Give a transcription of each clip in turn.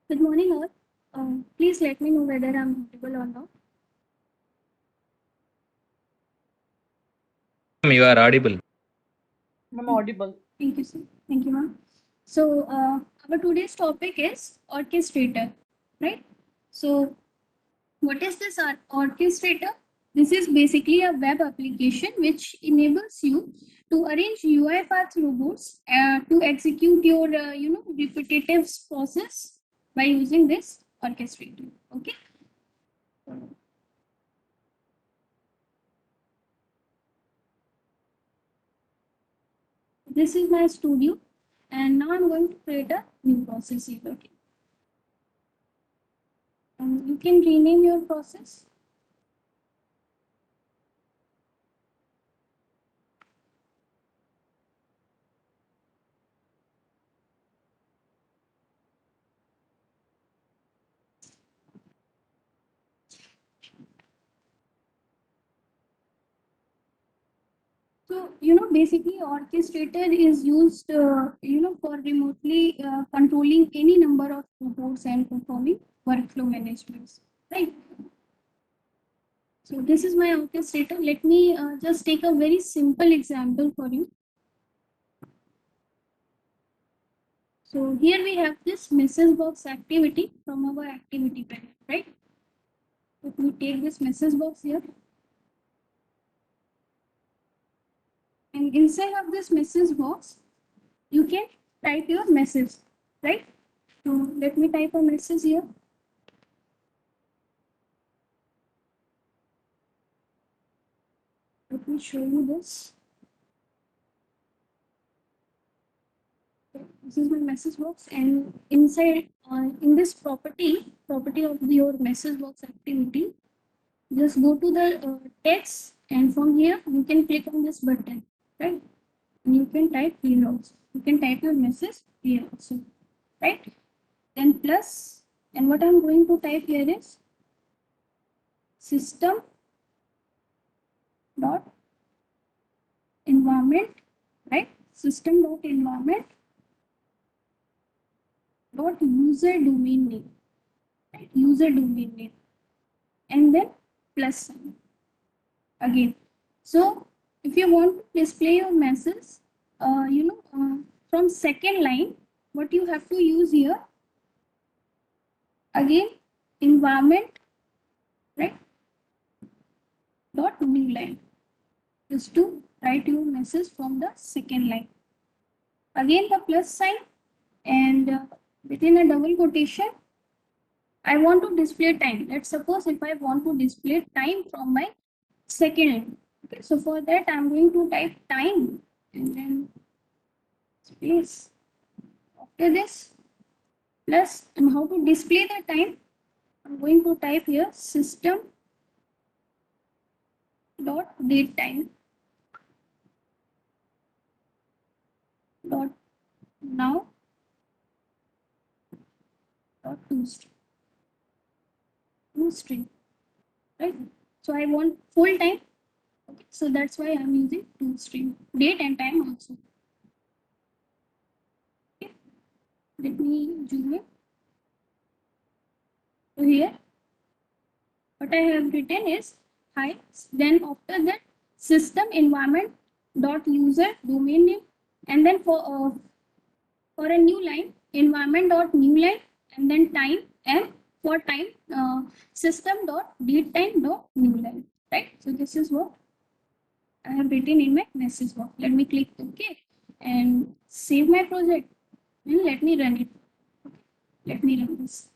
Good morning, all. Please let me know whether I'm audible or not. You are audible. I'm audible. Thank you, sir. Thank you, ma'am. So, our today's topic is orchestrator, right? So, what is this orchestrator? This is basically a web application which enables you to arrange UiPath robots to execute your, repetitive process by using this orchestrator. Okay. This is my studio, and now I'm going to create a new process here. Okay. You can rename your process. So, basically orchestrator is used, for remotely controlling any number of robots and performing workflow management, right? So this is my orchestrator. Let me just take a very simple example for you. So here we have this message box activity from our activity panel, right? Let me take this message box here. And inside of this message box, you can type your message, right? So let me type a message here. Let me show you this. This is my message box, and inside in this property of your message box activity, just go to the text, and from here you can click on this button, right? And you can type here also. You can type your message here also, right? Then plus, and what I'm going to type here is system dot environment, right? System dot environment dot user domain name, right? User domain name, and then plus sign again. So if you want to display your message, from second line, what you have to use here again, environment, right? Dot new line, just to write your message from the second line. Again the plus sign, and within a double quotation, I want to display time. Let's suppose if I want to display time from my second line. Okay, so for that I'm going to type time and then space. After this, plus, and how to display the time, I'm going to type here system dot date time dot now dot to string, right? So I want full time. Okay, so that's why I'm using to string, date and time also. Okay. Let me zoom in. So here, what I have written is hi. Then after that, system environment dot user domain name, and then for a new line, environment dot new line, and then time, and for time, system dot date time dot new line, right? So this is what I have written in my message box. Let me click OK and save my project, and let me run it. Let me run this.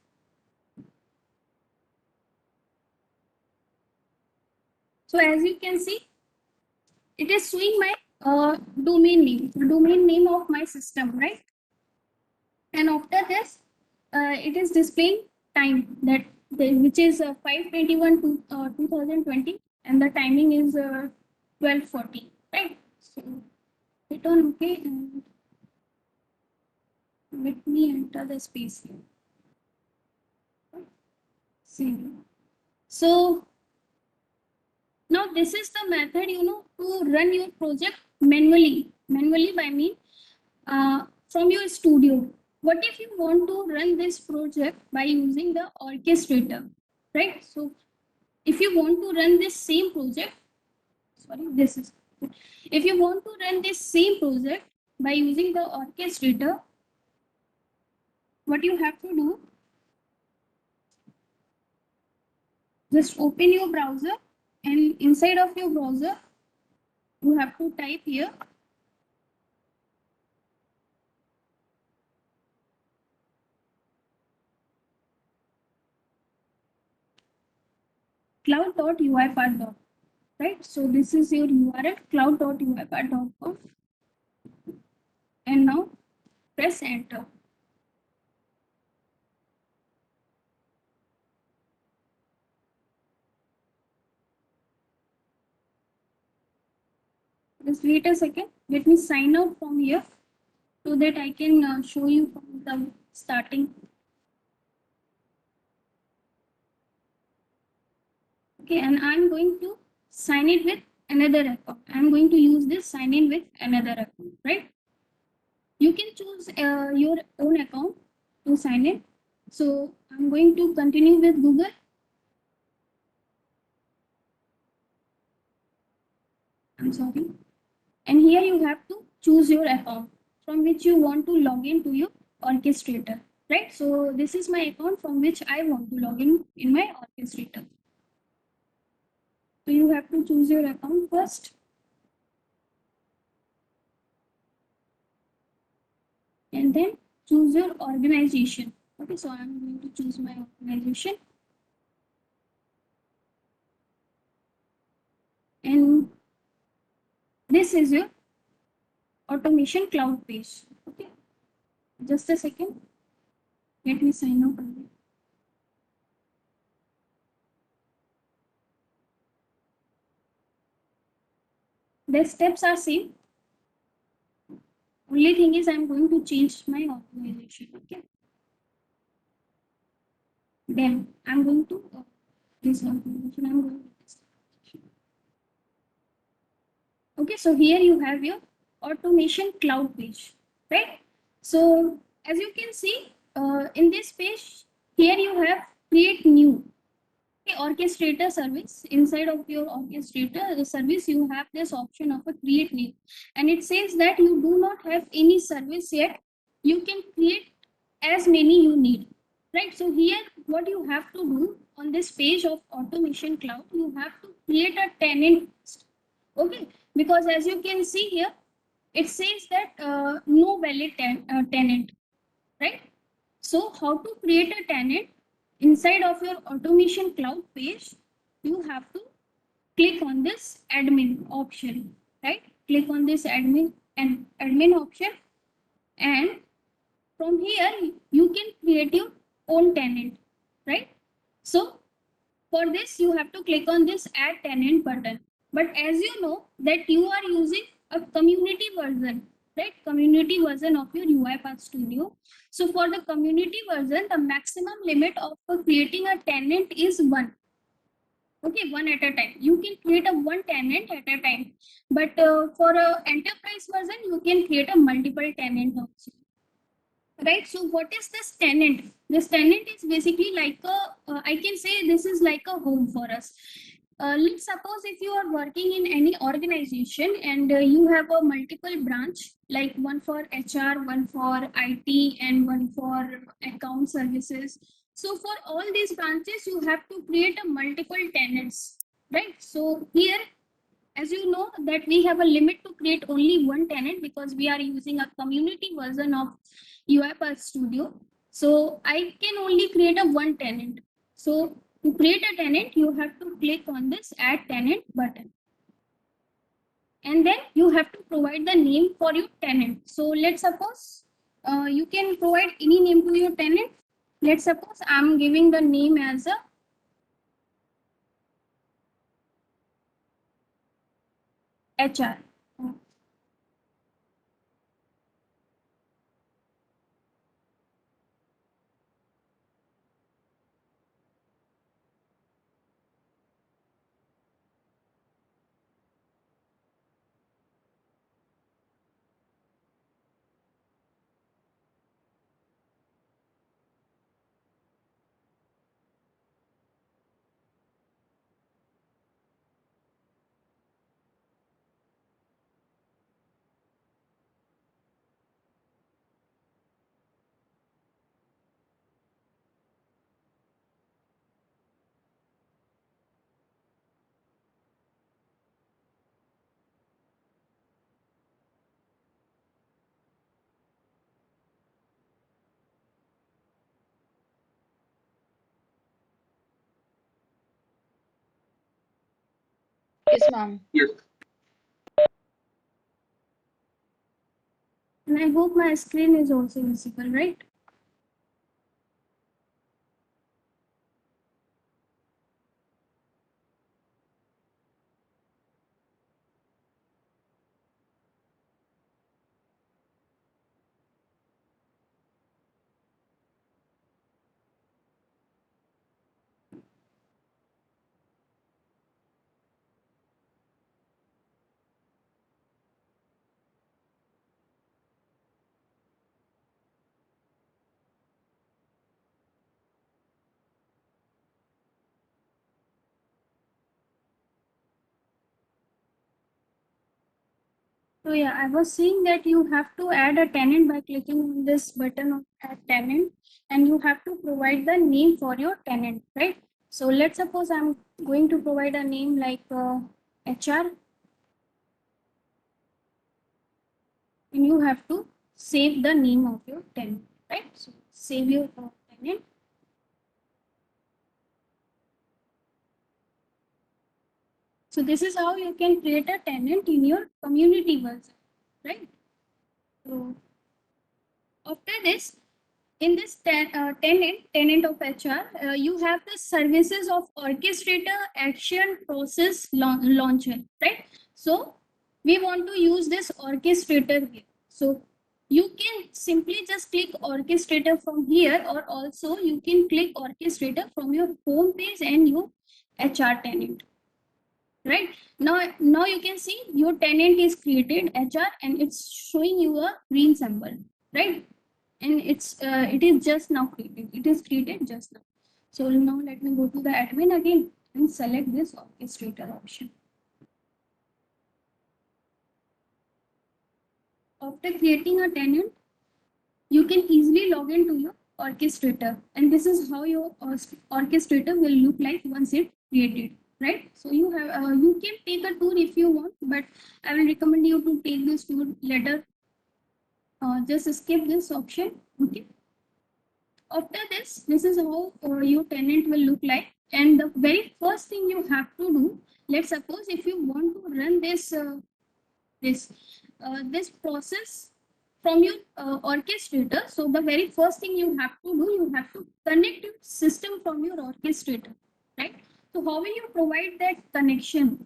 So as you can see, it is showing my domain name of my system, right? And after this, it is displaying time, which is 521 to 2020, and the timing is 12:40, right? So hit on OK, and let me enter the space here. See. So now this is the method, to run your project manually. Manually by me, from your studio. what if you want to run this project by using the orchestrator, right? So if you want to run this same project, sorry, this is, if you want to run this same project by using the orchestrator, what you have to do, just open your browser, and inside of your browser, you have to type here cloud.uipath.com, right? So this is your URL, cloud.uipath.com, and now press enter. Just wait a second. Let me sign out from here so that I can show you from the starting. Okay, and I'm going to sign it with another account. I'm going to use this sign in with another account, right? You can choose your own account to sign in. So I'm going to continue with Google. I'm sorry. And here you have to choose your account from which you want to log in to your orchestrator, right? So this is my account from which I want to log in my orchestrator. So you have to choose your account first, and then choose your organization. Okay, so I'm going to choose my organization, and this is your automation cloud page. Okay, just a second. Let me sign up. The steps are same. Only thing is I'm going to change my organization. Okay, then I'm going to this organization. I'm going to this. Okay, so here you have your automation cloud page, right? So as you can see in this page, here you have create new. Okay, orchestrator service. Inside of your orchestrator the service, you have this option of a create new, and it says that you do not have any service yet. You can create as many you need, right? So here what you have to do on this page of automation cloud, you have to create a tenant. Okay, because as you can see here, it says that no valid tenant, right? So how to create a tenant inside of your automation cloud page, you have to click on this admin option, right? Click on this admin option, and from here you can create your own tenant, right? So for this, you have to click on this add tenant button. But as you know that you are using a community version, right? Community version of your UiPath Studio. So for the community version, the maximum limit of creating a tenant is one. Okay, one at a time. You can create a one tenant at a time. But for a enterprise version, you can create a multiple tenant also, right? So what is this tenant? This tenant is basically like a I can say this is like a home for us. Let's suppose if you are working in any organization, and you have a multiple branch, like one for HR, one for IT, and one for account services. So for all these branches you have to create a multiple tenants, right? So here, as you know that we have a limit to create only one tenant because we are using a community version of UiPath Studio. So I can only create a one tenant. So to create a tenant, you have to click on this add tenant button. And then you have to provide the name for your tenant. So let's suppose you can provide any name to your tenant. Let's suppose I'm giving the name as a HR. Yes, ma'am. Yes. And I hope my screen is also visible, right? So yeah, I was saying that you have to add a tenant by clicking on this button of add tenant, and you have to provide the name for your tenant, right? So let's suppose I'm going to provide a name like HR, and you have to save the name of your tenant, right? So save your tenant. So this is how you can create a tenant in your community version, right? So after this, in this tenant of HR, you have the services of orchestrator, action, process, launcher, right? So we want to use this orchestrator here. So you can simply just click orchestrator from here, or also you can click orchestrator from your home page and your HR tenant, right? Now you can see your tenant is created HR, and it's showing you a green symbol, right? And it is just now created, it is created just now. So now let me go to the admin again and select this orchestrator option. After creating a tenant, you can easily log into your orchestrator, and this is how your orchestrator will look like once it created, right? So you can take a tour if you want, but I will recommend you to take this tour later. Just skip this option. Okay. After this is how your tenant will look like. And the very first thing you have to do, let's suppose if you want to run this this process from your orchestrator. So the very first thing you have to do, you have to connect your system from your orchestrator, right? So how will you provide that connection?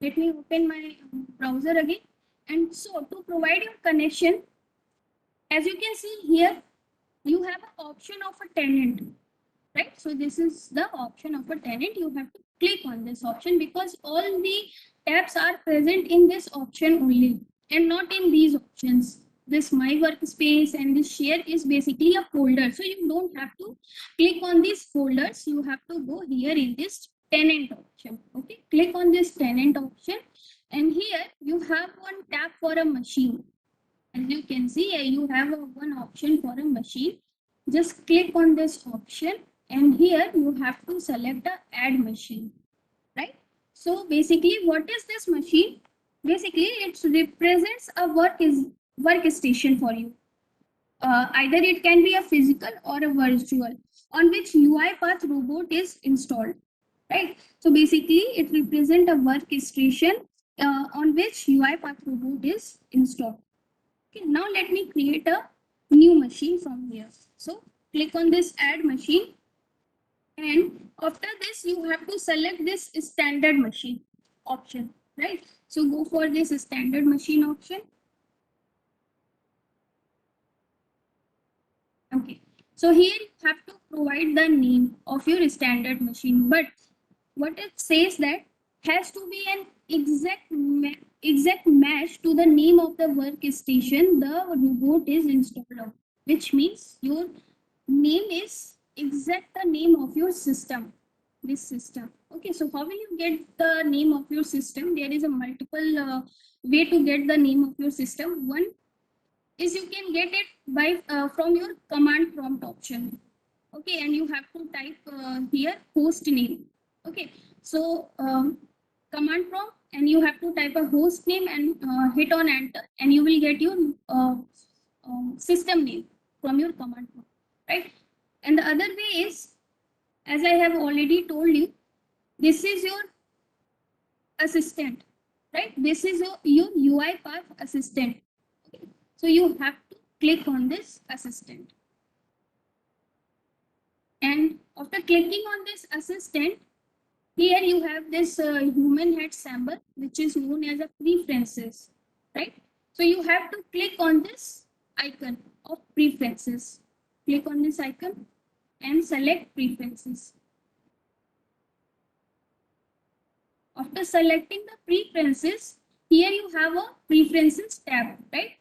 Let me open my browser again. And so to provide your connection, as you can see here, you have an option of a tenant, right? So this is the option of a tenant. You have to click on this option because all the tabs are present in this option only and not in these options. This my workspace and this share is basically a folder. So you don't have to click on these folders. You have to go here in this tenant option. Okay, click on this tenant option, and here you have one tab for a machine. As you can see, you have one option for a machine. Just click on this option, and here you have to select the add machine, right? So basically, what is this machine? Basically, it represents a workstation for you. Either it can be a physical or a virtual on which UiPath robot is installed, right? So basically, it represents a workstation on which UiPath robot is installed. Okay, now let me create a new machine from here. So click on this add machine, and after this you have to select this standard machine option, right? So go for this standard machine option. Okay, so here you have to provide the name of your standard machine, but what it says that has to be an exact match to the name of the workstation the robot is installed on, which means your name is exact the name of your system, this system. Okay, so how will you get the name of your system? There is a multiple way to get the name of your system. One is you can get it by from your command prompt option. Okay, and you have to type here host name. Okay, so command prompt, and you have to type a host name and hit on enter, and you will get your system name from your command prompt, right? And the other way is, as I have already told you, this is your assistant, right? This is your UiPath assistant. Okay. So you have to click on this assistant. And after clicking on this assistant, here you have this human head symbol, which is known as a preferences, right? So you have to click on this icon of preferences. Click on this icon and select preferences. After selecting the preferences, here you have a preferences tab, right?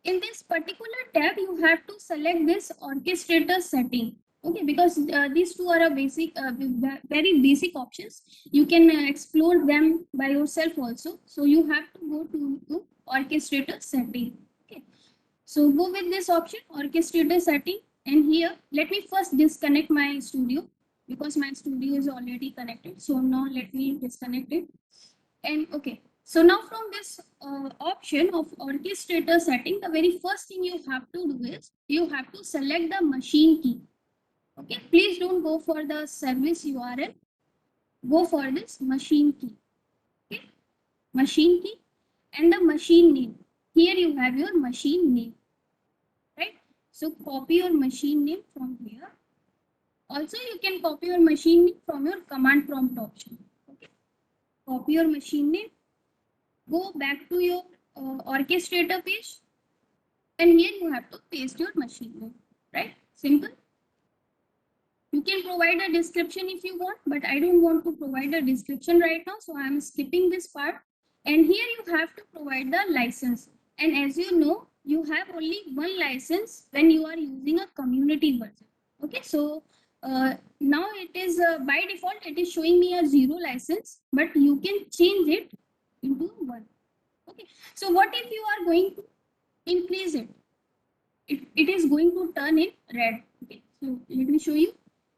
In this particular tab, you have to select this orchestrator setting. Okay, because these two are a basic, very basic options. You can explore them by yourself also. So you have to go to orchestrator setting. Okay, so go with this option, orchestrator setting. And here, let me first disconnect my studio because my studio is already connected. So now let me disconnect it. And okay, so now from this option of orchestrator setting, the very first thing you have to do is you have to select the machine key. Okay, please don't go for the service URL. Go for this machine key. Okay, machine key and the machine name. Here you have your machine name, right? So copy your machine name from here. Also, you can copy your machine name from your command prompt option. Okay, copy your machine name. Go back to your orchestrator page, and here you have to paste your machine name, right? Simple. You can provide a description if you want, but I don't want to provide a description right now, so I'm skipping this part. And here you have to provide the license. And as you know, you have only one license when you are using a community version. Okay, so now it is by default it is showing me a 0 license, but you can change it into 1. Okay, so what if you are going to increase it? It is going to turn in red. Okay, so let me show you.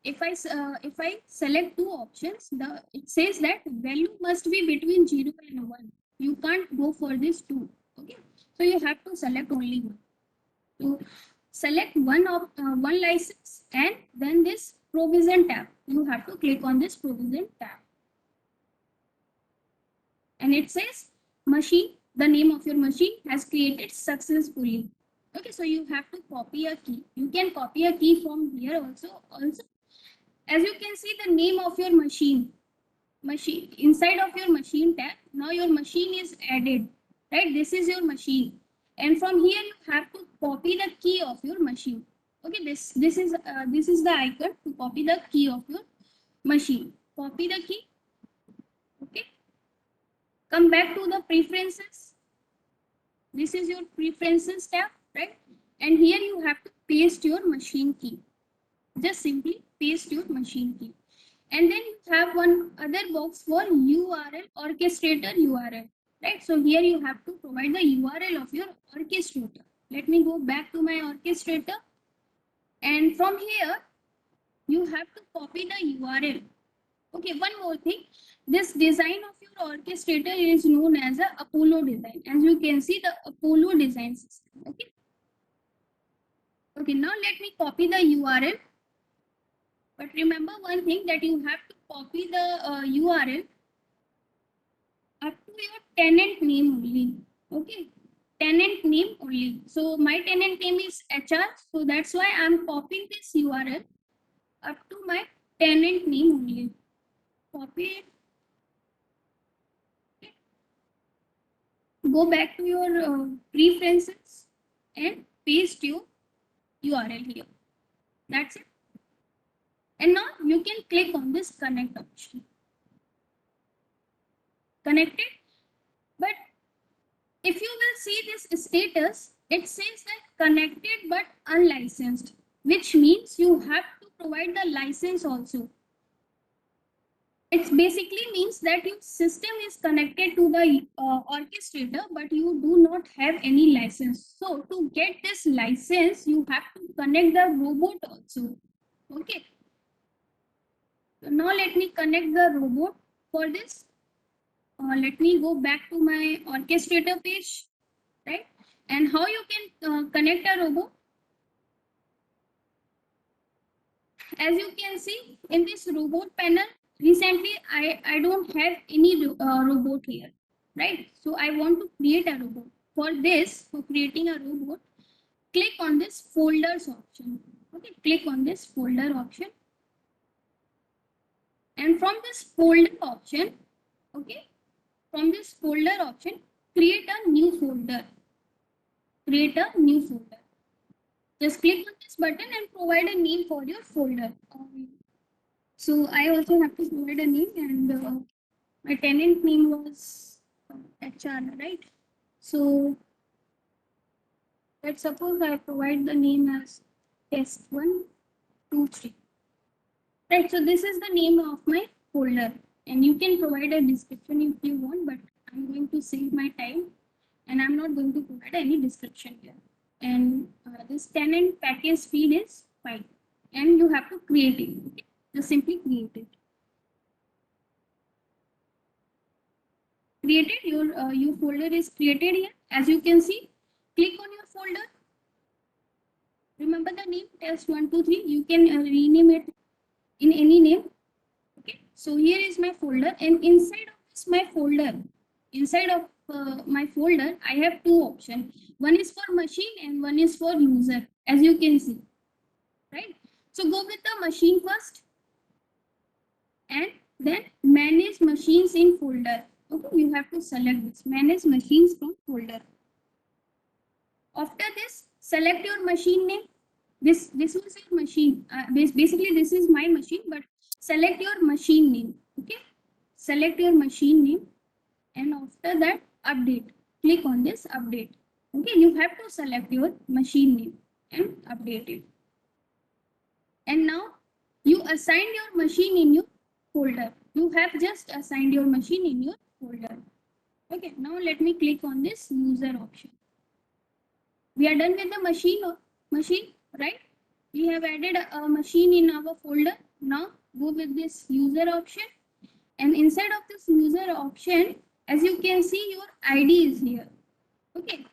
If I select two options, it says that value must be between 0 and 1. You can't go for this 2. Okay, so you have to select only 1. So select one license and then this provision tab. You have to click on this provision tab. And it says machine, the name of your machine has created successfully. Okay, so you have to copy a key. You can copy a key from here also. As you can see, the name of your machine inside of your machine tab. Now your machine is added, right? This is your machine, and from here you have to copy the key of your machine. Okay, this is the icon to copy the key of your machine. Copy the key. Okay, come back to the preferences. This is your preferences tab, right? And here you have to paste your machine key. Just simply paste your machine key. And then you have one other box for URL, orchestrator URL, right? So here you have to provide the URL of your orchestrator. Let me go back to my orchestrator. And from here, you have to copy the URL. Okay, one more thing. This design of your orchestrator is known as a Apollo design. As you can see, the Apollo design system. Okay. Okay, now let me copy the URL. But remember one thing, that you have to copy the URL up to your tenant name only. Okay, tenant name only. So my tenant name is HR. So that's why I'm copying this URL up to my tenant name only. Copy it. Go back to your preferences and paste your URL here. That's it. And now you can click on this connect option. Connected. But if you will see this status, it says that connected but unlicensed, which means you have to provide the license also. It basically means that your system is connected to the orchestrator, but you do not have any license. So to get this license, you have to connect the robot also. Okay. So now let me connect the robot. For this, let me go back to my orchestrator page, right? And how you can connect a robot? As you can see in this robot panel, recently I don't have any robot here, right? So I want to create a robot. For this, for creating a robot, click on this folders option. Okay, click on this folder option, and from this folder option, okay, from this folder option, create a new folder. Create a new folder. Just click on this button and provide a name for your folder. So I also have to provide a name, and my tenant name was HR, right? So let's suppose I provide the name as test 1, 2, 3. Right, so this is the name of my folder, and you can provide a description if you want, but I'm going to save my time and I'm not going to provide any description here. And this tenant package feed is fine, and you have to create it. Okay? Just simply create it. Created, your folder is created here. As you can see, click on your folder. Remember the name test 1, 2, 3. You can rename it in any name. Okay, so here is my folder, and inside of this my folder, inside of my folder, I have two options. One is for machine and one is for user, as you can see, right? So go with the machine first, and then manage machines in folder. Okay, you have to select this manage machines from folder. After this, select your machine name. This was your machine. Basically, this is my machine, but select your machine name. Okay, select your machine name, and after that, update. Click on this update. Okay, you have to select your machine name and update it. And now you assign your machine in your folder. You have just assigned your machine in your folder. Okay, now let me click on this user option. We are done with the machine, right? We have added a machine in our folder. Now go with this user option, and inside of this user option, as you can see, your ID is here. Okay,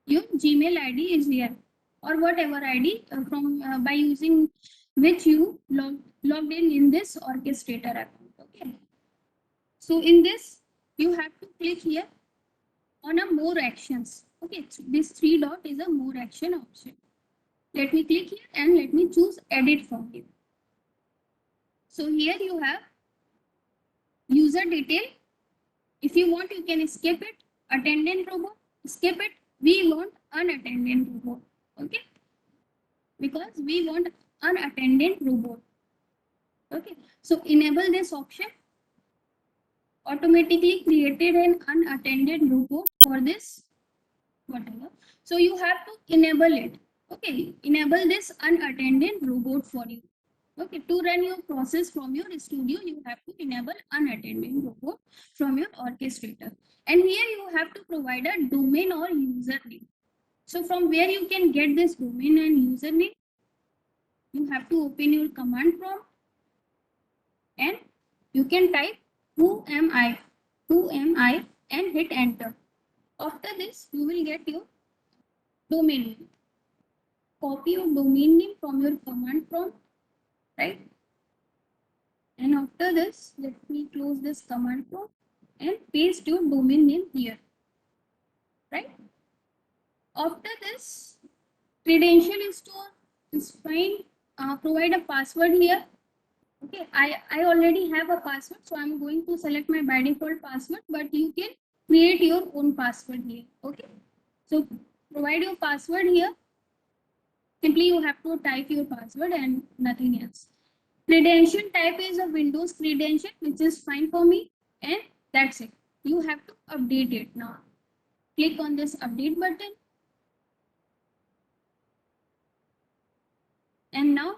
your Gmail ID is here, or whatever ID from by using which you logged in this orchestrator account. Okay, so in this you have to click here on a more actions. Okay, this three dot is a more action option. Let me click here and let me choose edit from here. So here you have user detail. If you want, you can skip it. Attendant robot, skip it. We want unattended robot. Okay, because we want unattended robot. Okay, so enable this option. Automatically created an unattended robot for this whatever. So you have to enable it. Okay, enable this unattended robot for you. Okay, to run your process from your studio, you have to enable unattended robot from your orchestrator. And here you have to provide a domain or username. So from where you can get this domain and username, you have to open your command prompt, and you can type who am I, and hit enter. After this, you will get your domain name. Copy your domain name from your command prompt, right? And after this, let me close this command prompt and paste your domain name here, right? After this, credential store is fine. Provide a password here. Okay, I already have a password, so I'm going to select my by default password, but you can create your own password here. Okay, so provide your password here. Simply you have to type your password and nothing else. Credential type is a Windows credential, which is fine for me, and that's it. You have to update it now. Click on this update button, and now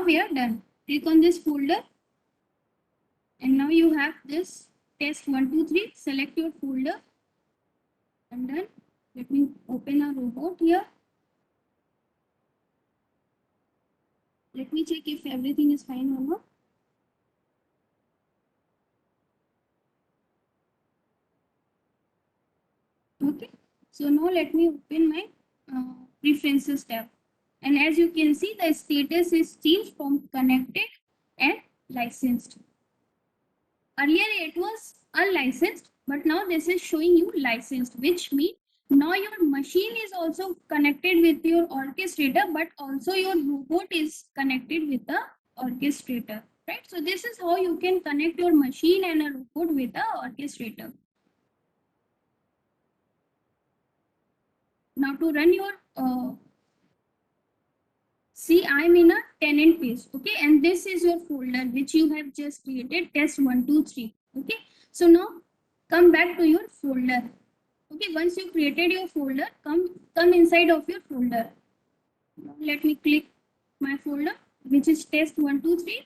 we are done. Click on this folder, and now you have this test 1, 2, 3. Select your folder, and done. Let me open a robot here. Let me check if everything is fine or not. Okay, so now let me open my preferences tab. And as you can see, the status is changed from connected and licensed. Earlier it was unlicensed, but now this is showing you licensed, which means now your machine is also connected with your orchestrator, but also your robot is connected with the orchestrator, right? So this is how you can connect your machine and a robot with the orchestrator. Now to run your see, I'm in a tenant page, okay, and this is your folder which you have just created, test123, okay. So now come back to your folder, okay. Once you created your folder, come inside of your folder. Now let me click my folder, which is test123,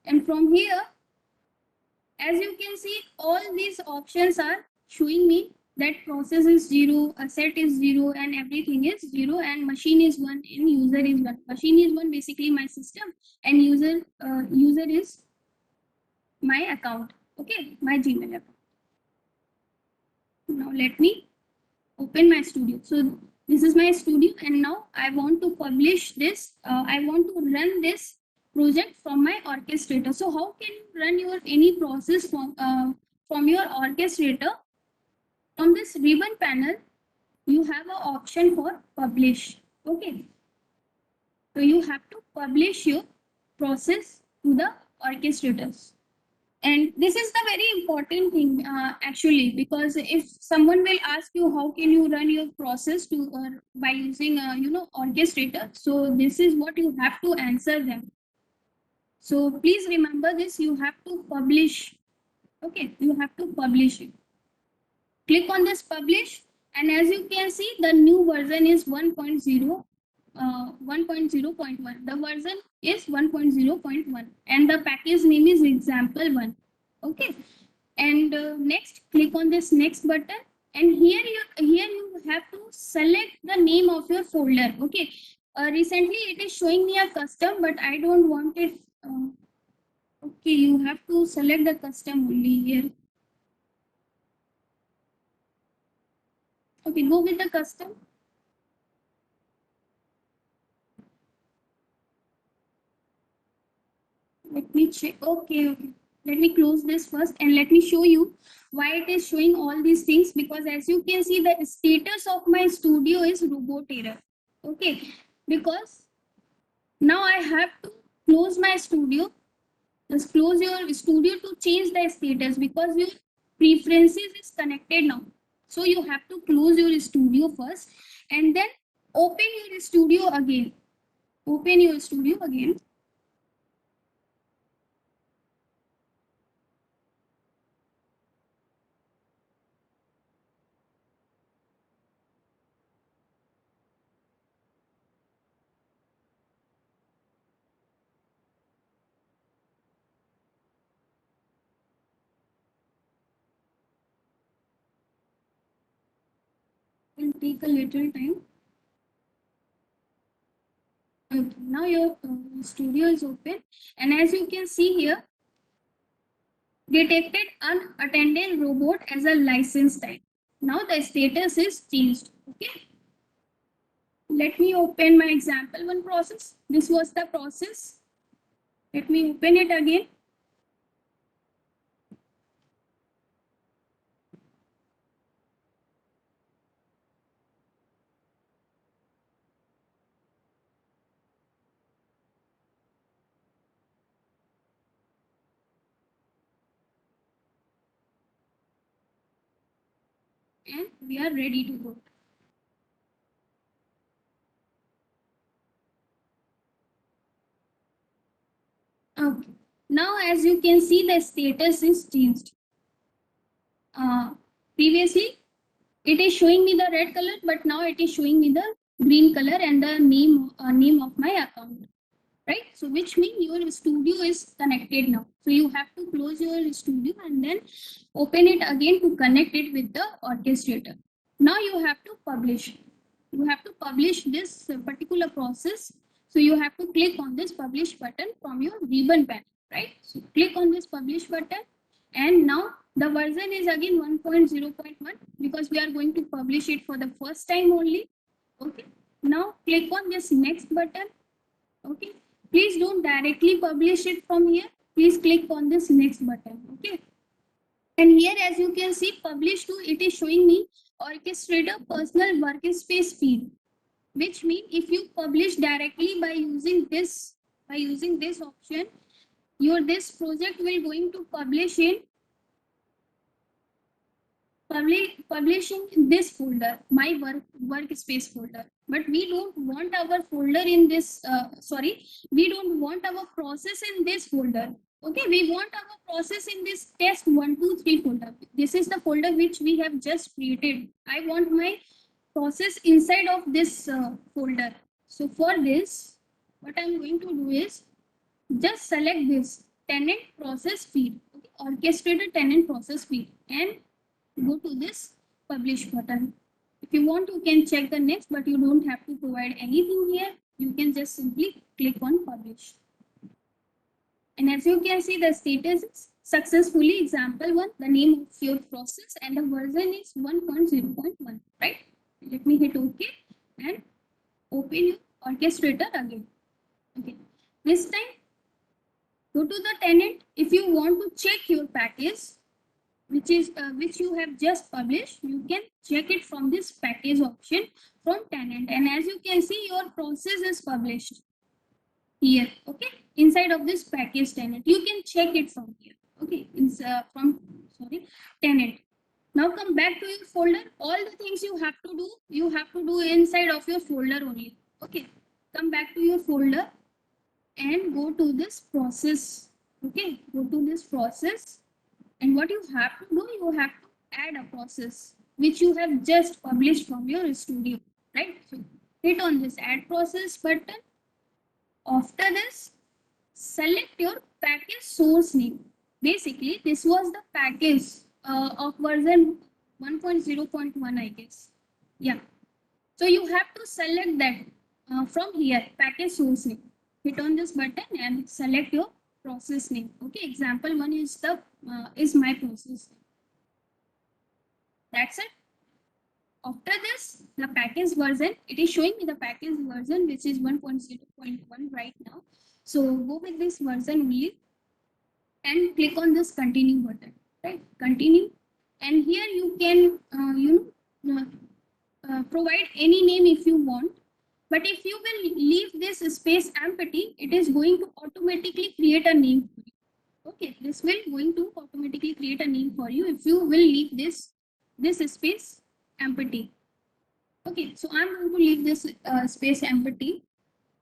and from here, as you can see, all these options are showing me that process is 0, asset is 0, and everything is 0, and machine is 1 and user is 1. Machine is 1, basically my system, and user is my account, okay, my Gmail account. Now let me open my studio. So this is my studio, and now I want to publish this. I want to run this project from my orchestrator. So how can you run your any process from your orchestrator? From this ribbon panel, you have an option for publish. Okay, so you have to publish your process to the orchestrators. And this is the very important thing actually, because if someone will ask you how can you run your process to by using orchestrator, so this is what you have to answer them. So please remember this, you have to publish. Okay, you have to publish it. Click on this publish, and as you can see, the new version is 1.0. 1.0.1. The version is 1.0.1, and the package name is example1. Okay, and next click on this next button, and here you have to select the name of your folder. Okay, recently it is showing me a custom, but I don't want it. Okay, you have to select the custom only here. Okay, go with the custom. Let me check. Okay, okay. Let me close this first and let me show you why it is showing all these things, because as you can see, the status of my studio is robot error. Okay, because now I have to close my studio. Just close your studio to change the status, because your preferences is connected now. So you have to close your studio first and then open your studio again. Open your studio again. Will take a little time. Okay, now your studio is open, and as you can see here, detected unattended robot as a license type. Now the status is changed. Okay, let me open my example one process. This was the process. Let me open it again. And we are ready to go. Okay. Now, as you can see, the status is changed. Previously, it is showing me the red color, but now it is showing me the green color and the name of my account. Right? So which means your studio is connected now. So you have to close your studio and then open it again to connect it with the orchestrator. Now you have to publish. You have to publish this particular process. So you have to click on this publish button from your ribbon panel, right? So click on this publish button, and now the version is again 1.0.1, because we are going to publish it for the first time only. Okay. Now click on this next button. Okay. Please don't directly publish it from here. Please click on this next button. Okay. And here, as you can see, publish to, it is showing me orchestrator personal workspace feed, which means if you publish directly by using this option, your this project will going to publish in publishing this folder, my workspace folder. But we don't want our folder in this we don't want our process in this folder. Okay, we want our process in this test 123 folder. This is the folder which we have just created. I want my process inside of this folder. So for this, what I'm going to do is just select this tenant process feed, okay, orchestrated tenant process feed, and go to this publish button. If you want, you can check the next, but you don't have to provide anything here. You can just simply click on publish. And as you can see, the status is successfully example one, the name of your process, and the version is 1.0.1, right? Let me hit OK and open your orchestrator again. Okay. This time, go to the tenant. If you want to check your package, which you have just published, you can check it from this package option from tenant. And as you can see, your process is published here. Okay, inside of this package tenant, you can check it from here. Okay, from tenant. Now come back to your folder. All the things you have to do inside of your folder only. Okay, come back to your folder and go to this process. Okay, go to this process. And what you have to do, you have to add a process which you have just published from your studio, right? So hit on this add process button. After this, select your package source name. Basically, this was the package of version 1.0.1, I guess. Yeah. So you have to select that from here, package source name. Hit on this button and select your process name. Okay, example one is my process. That's it. After this, the package version, it is showing me the package version, which is 1.0.1 right now. So go with this version only and click on this continue button, right? Continue. And here you can, provide any name if you want. But if you will leave this space empty, it is going to automatically create a name for you. Okay, this will going to automatically create a name for you if you will leave this space empty. Okay, so I'm going to leave this space empty.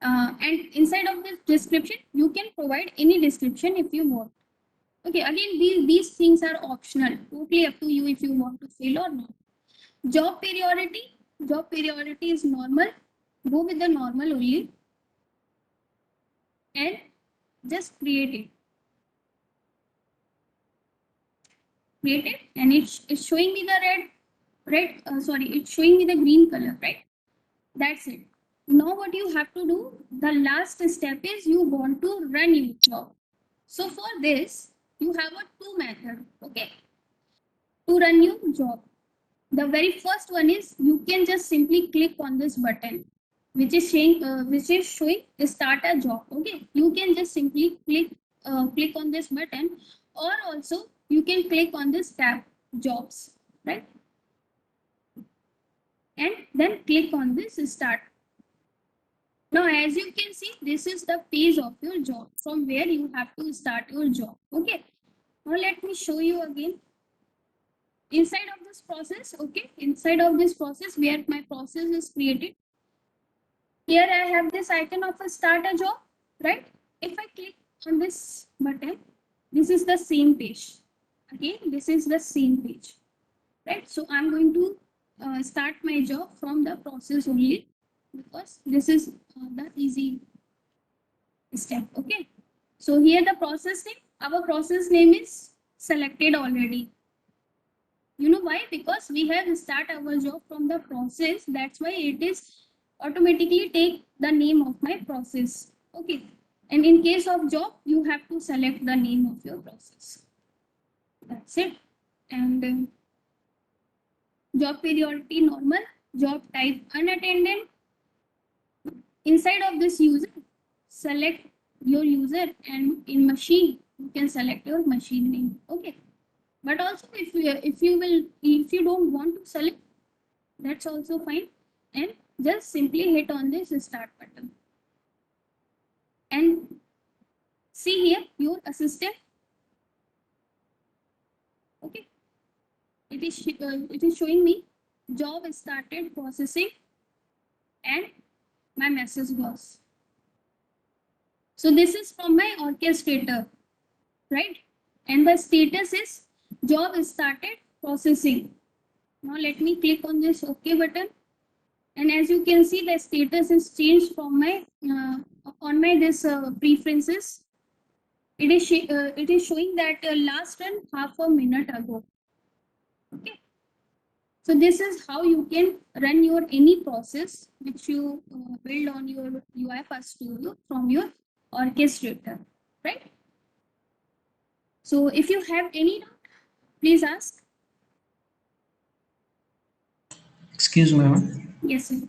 And inside of this description, you can provide any description if you want. Okay, again, these things are optional. Totally up to you if you want to fill or not. Job priority is normal. Go with the normal only. And just create it. Create it, and it's showing me the it's showing me the green color, right? That's it. Now what you have to do, the last step is you want to run your job. So for this, you have a two method, okay, to run your job. The very first one is you can just simply click on this button, which is showing start a job. Okay, you can just simply click on this button, or also you can click on this tab jobs, right? And then click on this start. Now, as you can see, this is the page of your job from where you have to start your job. Okay. Now, let me show you again. Inside of this process, okay, inside of this process where my process is created, here I have this icon of a start a job, right? If I click on this button, this is the same page. Again, this is the same page, right? So I'm going to start my job from the process only, because this is the easy step. Okay, so here the process name, our process name is selected already. You know why? Because we have start our job from the process. That's why it is automatically take the name of my process. Okay, and in case of job, you have to select the name of your process. That's it. And job priority normal, job type unattended, inside of this user, select your user, and in machine you can select your machine name. Okay, but also if you don't want to select, that's also fine, and just simply hit on this start button and see here your assistant. Okay, it is showing me job started processing and my message was. So this is from my orchestrator, right? And the status is job started processing. Now let me click on this OK button. And as you can see, the status is changed from my on my this preferences. It is showing that last run half a minute ago. Okay. So this is how you can run your any process which you build on your UiPath Studio from your orchestrator, right? So if you have any doubt, please ask. Excuse me, ma'am. Yes, sir.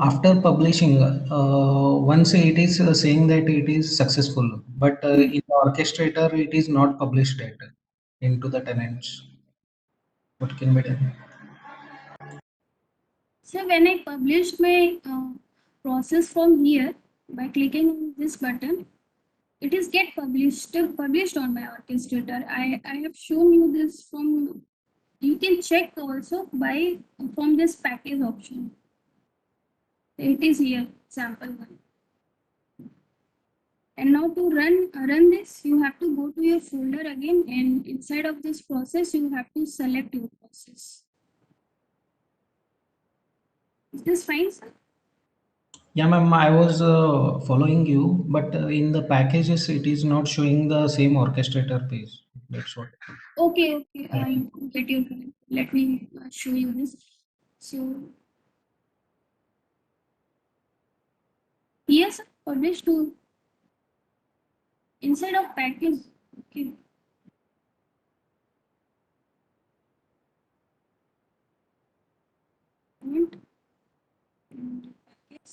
After publishing, once it is saying that it is successful, but in the orchestrator it is not published yet into the tenants. What can be done? So when I published my process from here by clicking on this button, it is get published on my orchestrator. I have shown you this from, you can check also by from this package option. It is here, sample one. And now to run this, you have to go to your folder again, and inside of this process, you have to select your process. Is this fine, sir? Yeah, ma'am, I was following you, but in the packages it is not showing the same orchestrator page. That's what. Okay, okay. I get your point. Let me show you this. So yes, publish to inside of package. Okay. And package.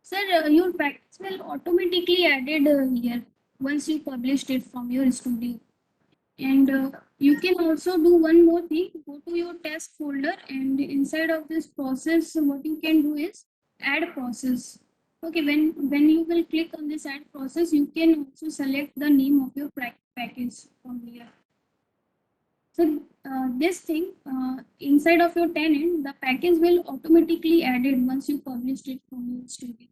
Sir, your package will automatically added here once you published it from your studio. And you can also do one more thing. Go to your test folder, and inside of this process, what you can do is add process. Okay, when you will click on this add process, you can also select the name of your package from here. So this thing inside of your tenant, the package will automatically added once you published it from your studio.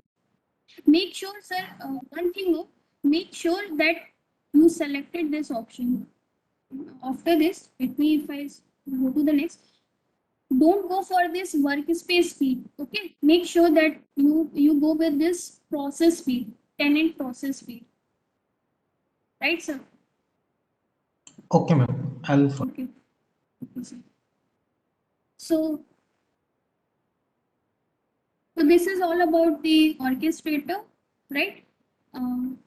Make sure, sir, one thing more, make sure that you selected this option. After this, let me if I go to the next, don't go for this workspace speed. Okay, make sure that you go with this process speed, tenant process speed, right, sir? Okay, ma'am. I'll follow. Okay, okay, sir. So this is all about the orchestrator, right? um,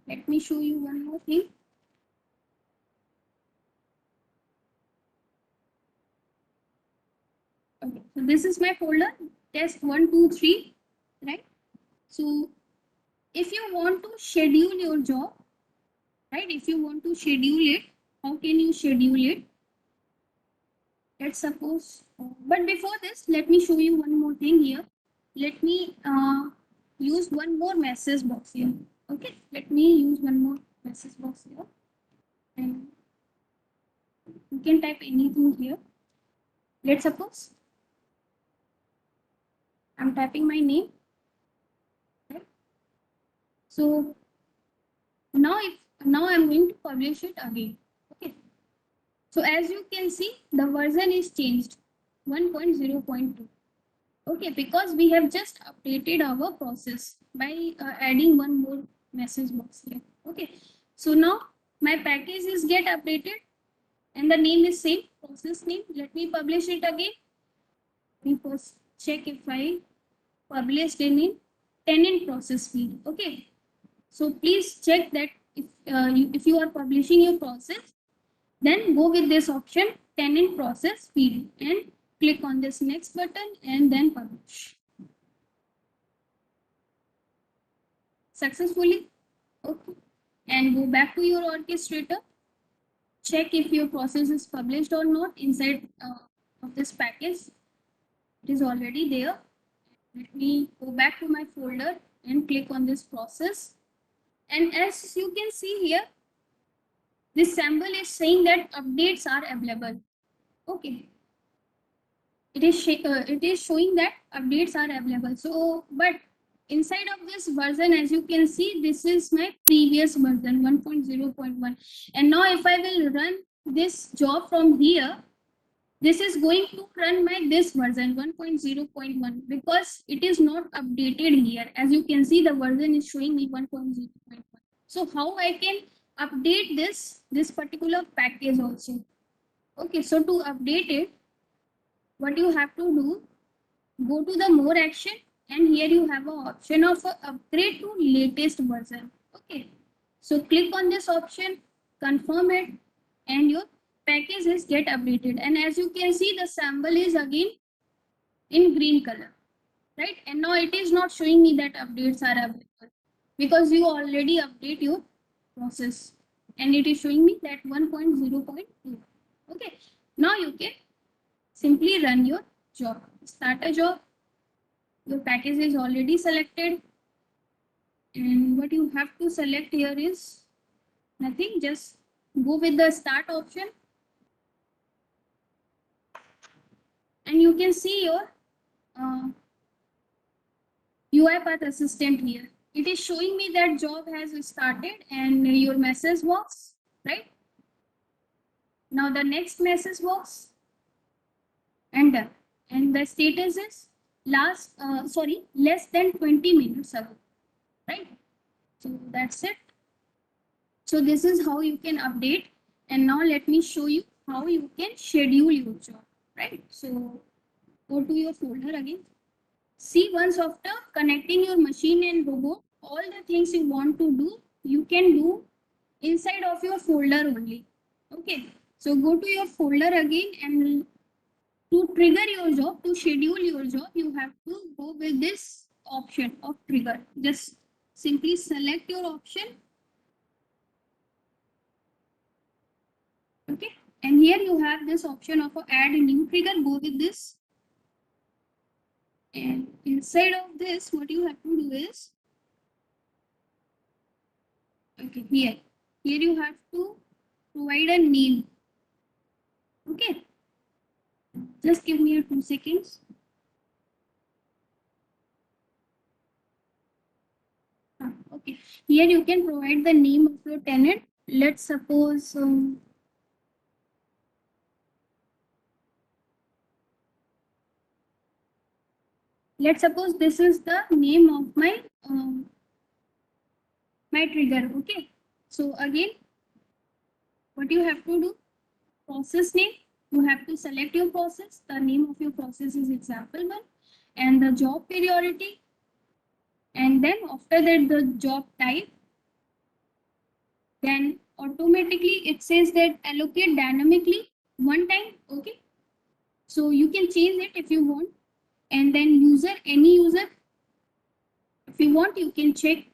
Let me show you one more thing. Okay, so this is my folder, test 1, 2, 3, right? So if you want to schedule your job, right? If you want to schedule it, how can you schedule it? Let's suppose, but before this, let me show you one more thing here. Let me use one more message box here. Okay, let me use one more message box here. And you can type anything here. Let's suppose I'm typing my name. Right? So now I'm going to publish it again. Okay. So as you can see, the version is changed 1.0.2. Okay, because we have just updated our process by adding one more message box here. Okay, so now my package is get updated and the name is same, process name. Let me publish it again. We first check if I published in tenant process field. Okay, so please check that if you are publishing your process, Then go with this option, tenant process feed, and click on this next button and then publish. Successfully. Okay. And go back to your orchestrator. Check if your process is published or not inside of this package. It is already there. Let me go back to my folder and click on this process. And as you can see here, this symbol is saying that updates are available. Okay. It is showing that updates are available. So, but inside of this version, as you can see, this is my previous version 1.0.1. And now if I will run this job from here, this is going to run my this version 1.0.1 because it is not updated here. As you can see, the version is showing me 1.0.1. So how I can update this particular package also? Okay, so to update it, what you have to do, go to the more action, and here you have an option of upgrade to latest version. Okay, so click on this option, confirm it, and your package is get updated. And as you can see, the symbol is again in green color, right? And now it is not showing me that updates are available because you already update your process, and it is showing me that 1.0.2. Okay, now you can simply run your job, start a job. Your package is already selected, and what you have to select here is nothing, just go with the start option, and you can see your UiPath assistant here. It is showing me that job has started and your message box, right? Now the next message box and done. And the status is less than 20 minutes ago, right? So that's it. So this is how you can update. And now let me show you how you can schedule your job, right? So go to your folder again. See, once after connecting your machine and robot, all the things you want to do, you can do inside of your folder only. Okay. So go to your folder again, and to trigger your job, to schedule your job, you have to go with this option of trigger. Just simply select your option. Okay, and here you have this option of add a new trigger. Go with this, and inside of this, what you have to do is, okay, here you have to provide a name. Okay, just give me 2 seconds. Okay, here you can provide the name of your tenant. Let's suppose this is the name of my trigger. Okay, so again, what you have to do, process name, you have to select your process. The name of your process is example one, and the job priority, and then after that the job type. Then automatically it says that allocate dynamically one time. Okay, so you can change it if you want. And then user, any user, if you want, you can check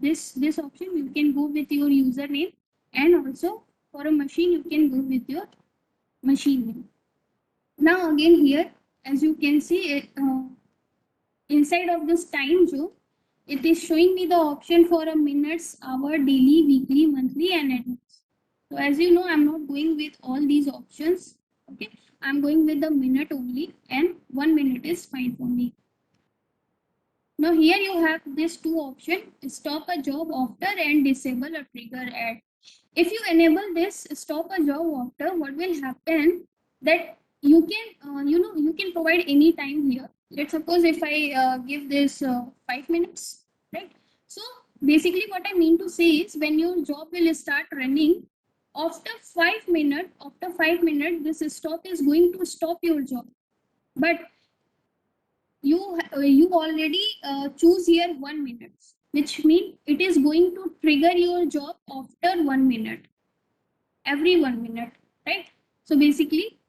this option. You can go with your username, and also for a machine you can go with your machine name. Now again here, as you can see it, inside of this time zone, it is showing me the option for a minutes, hour, daily, weekly, monthly, and advance. So as you know, I'm not going with all these options. Okay, I'm going with the minute only, and 1 minute is fine for me. Now here you have these two options, stop a job after and disable a trigger at. If you enable this stop a job after, what will happen that you can, you can provide any time here. Let's suppose if I give this 5 minutes, right? So basically what I mean to say is when your job will start running, after 5 minutes, this stop is going to stop your job. But you already choose here 1 minute, which means it is going to trigger your job after 1 minute. every 1 minute, right? So basically,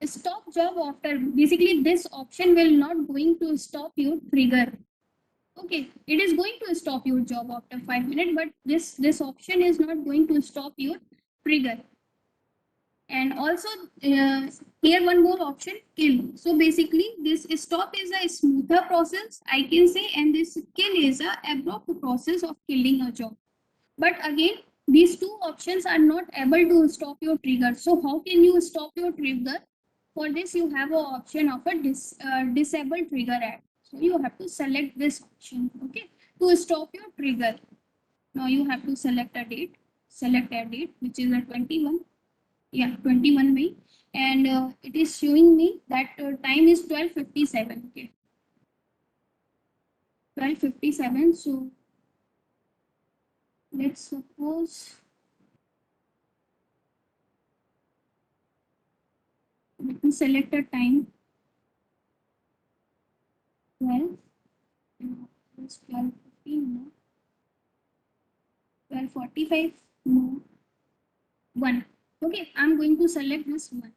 stop job after, basically this option will not going to stop your trigger. Okay, it is going to stop your job after 5 minutes, but this option is not going to stop your trigger. And also here one more option, kill. So basically this stop is a smoother process, I can say, and this kill is a abrupt process of killing a job. But again, these two options are not able to stop your trigger. So how can you stop your trigger? For this you have an option of a disable trigger add. So you have to select this option, okay, to stop your trigger. Now you have to select a date, select a date which is a 21, yeah, 21 May, and it is showing me that time is 12:57. Okay, 12:57. So let's suppose, let me select a time 12. It's 12:15. No, 12:45. No, 1. Okay, I'm going to select this one.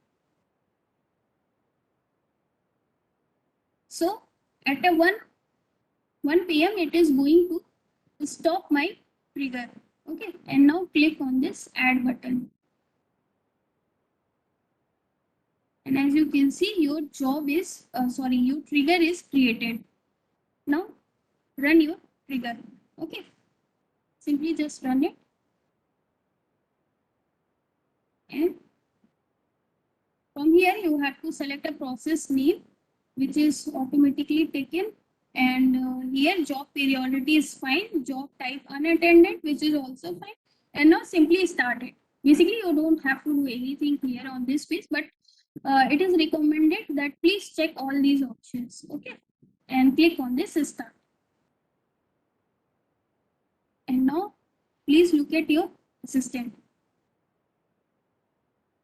So at a 1 p.m. it is going to stop my trigger. Okay, and now click on this add button. And as you can see, your job is, your trigger is created. Now run your trigger. Okay, simply just run it. And from here, you have to select a process name, which is automatically taken. And here, job periodicity is fine, job type unattended, which is also fine. And now simply start it. Basically, you don't have to do anything here on this page, but it is recommended that please check all these options. Okay, and click on this start. And now please look at your assistant.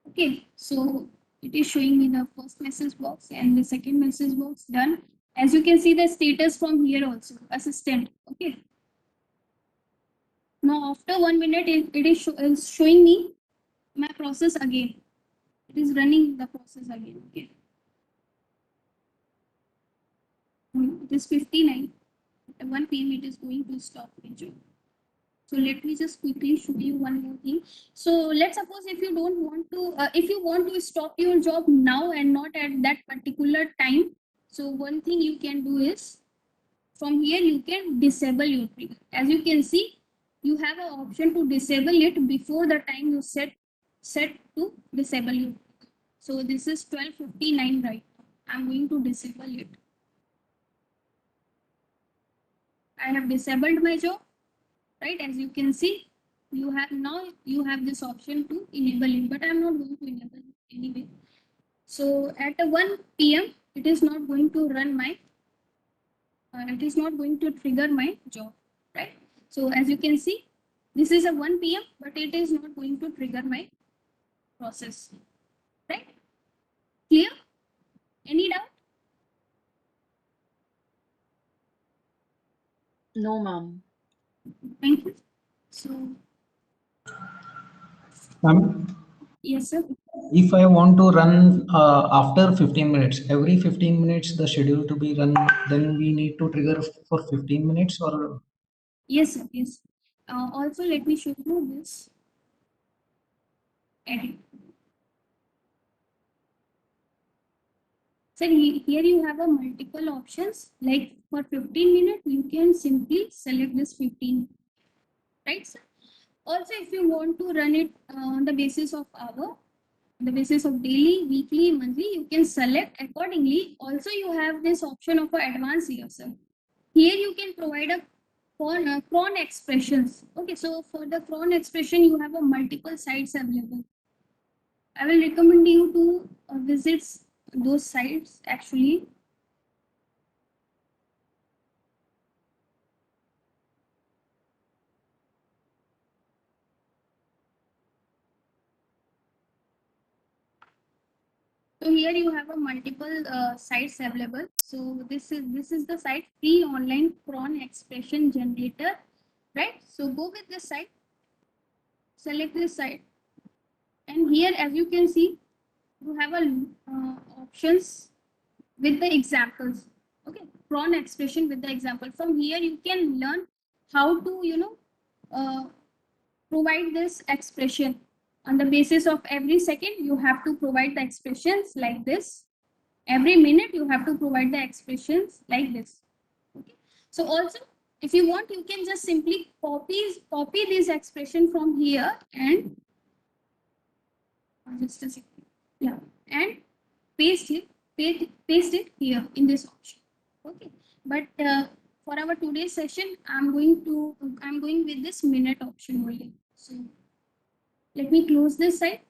Okay, so it is showing me the first message box and the second message box done. As you can see the status from here also, assistant. Okay. Now after 1 minute, it is showing me my process again. It is running the process again. Okay. It is 59. At 1 p.m. it is going to stop the job. So let me just quickly show you one more thing. So let's suppose if you don't want to, if you want to stop your job now and not at that particular time. So one thing you can do is, from here you can disable your trigger. As you can see, you have an option to disable it before the time you set to disable it. So this is 12:59 right now. I'm going to disable it. I have disabled my job. Right, as you can see, you have this option to enable it, but I'm not going to enable it anyway. So at 1 p.m. it is not going to run my it is not going to trigger my job, right? So as you can see, this is a 1 p.m. but it is not going to trigger my process, right? Clear? Any doubt? No, ma'am. Thank you. So yes, sir. If I want to run after 15 minutes, every 15 minutes the schedule to be run, then we need to trigger for 15 minutes or Yes, sir. Yes. Also, let me show you this edit. So here you have a multiple options. Like for 15 minutes, you can simply select this 15, right? Sir? Also, if you want to run it on the basis of hour, the basis of daily, weekly, monthly, you can select accordingly. Also, you have this option of advanced user. Here you can provide a cron expressions. Okay, so for the cron expression, you have a multiple sites available. I will recommend you to visit those sites actually. So here you have a multiple sites available. So this is the site, free online cron expression generator, right? So go with this site, select this site, And here, as you can see, you have a options with the examples. Okay, prawn expression with the example. From here, you can learn how to, uh, provide this expression. On the basis of every second, you have to provide the expressions like this. Every minute, you have to provide the expressions like this. Okay. So also, if you want, you can just simply copy this expression from here and just a second. Yeah, and paste it, paste it here in this option. Okay, but for our today's session, I'm going with this minute option only. So let me close this side.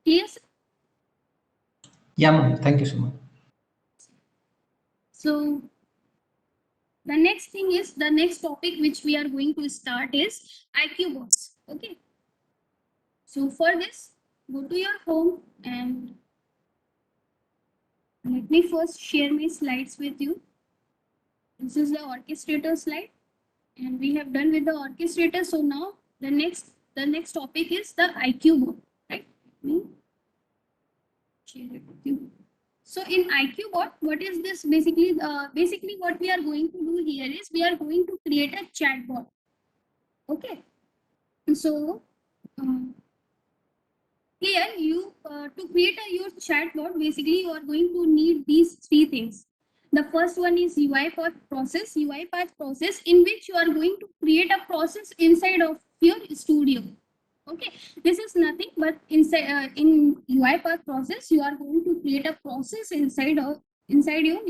Clear? Yeah, ma'am. Thank you so much. So the next thing is the next topic which we are going to start is IQ bots. Okay. So for this, go to your home and let me first share my slides with you. This is the orchestrator slide, and we have done with the orchestrator. So now the next topic is the IQ bot. Right? Let me share it with you. So in IQ bot, what is this basically? Basically, what we are going to do here is we are going to create a chat bot. Okay. So here you to create your chatbot, basically you are going to need these three things. The first one is UiPath process. UiPath process in which you are going to create a process inside of your studio. Okay, this is nothing but inside in UiPath process you are going to create a process inside your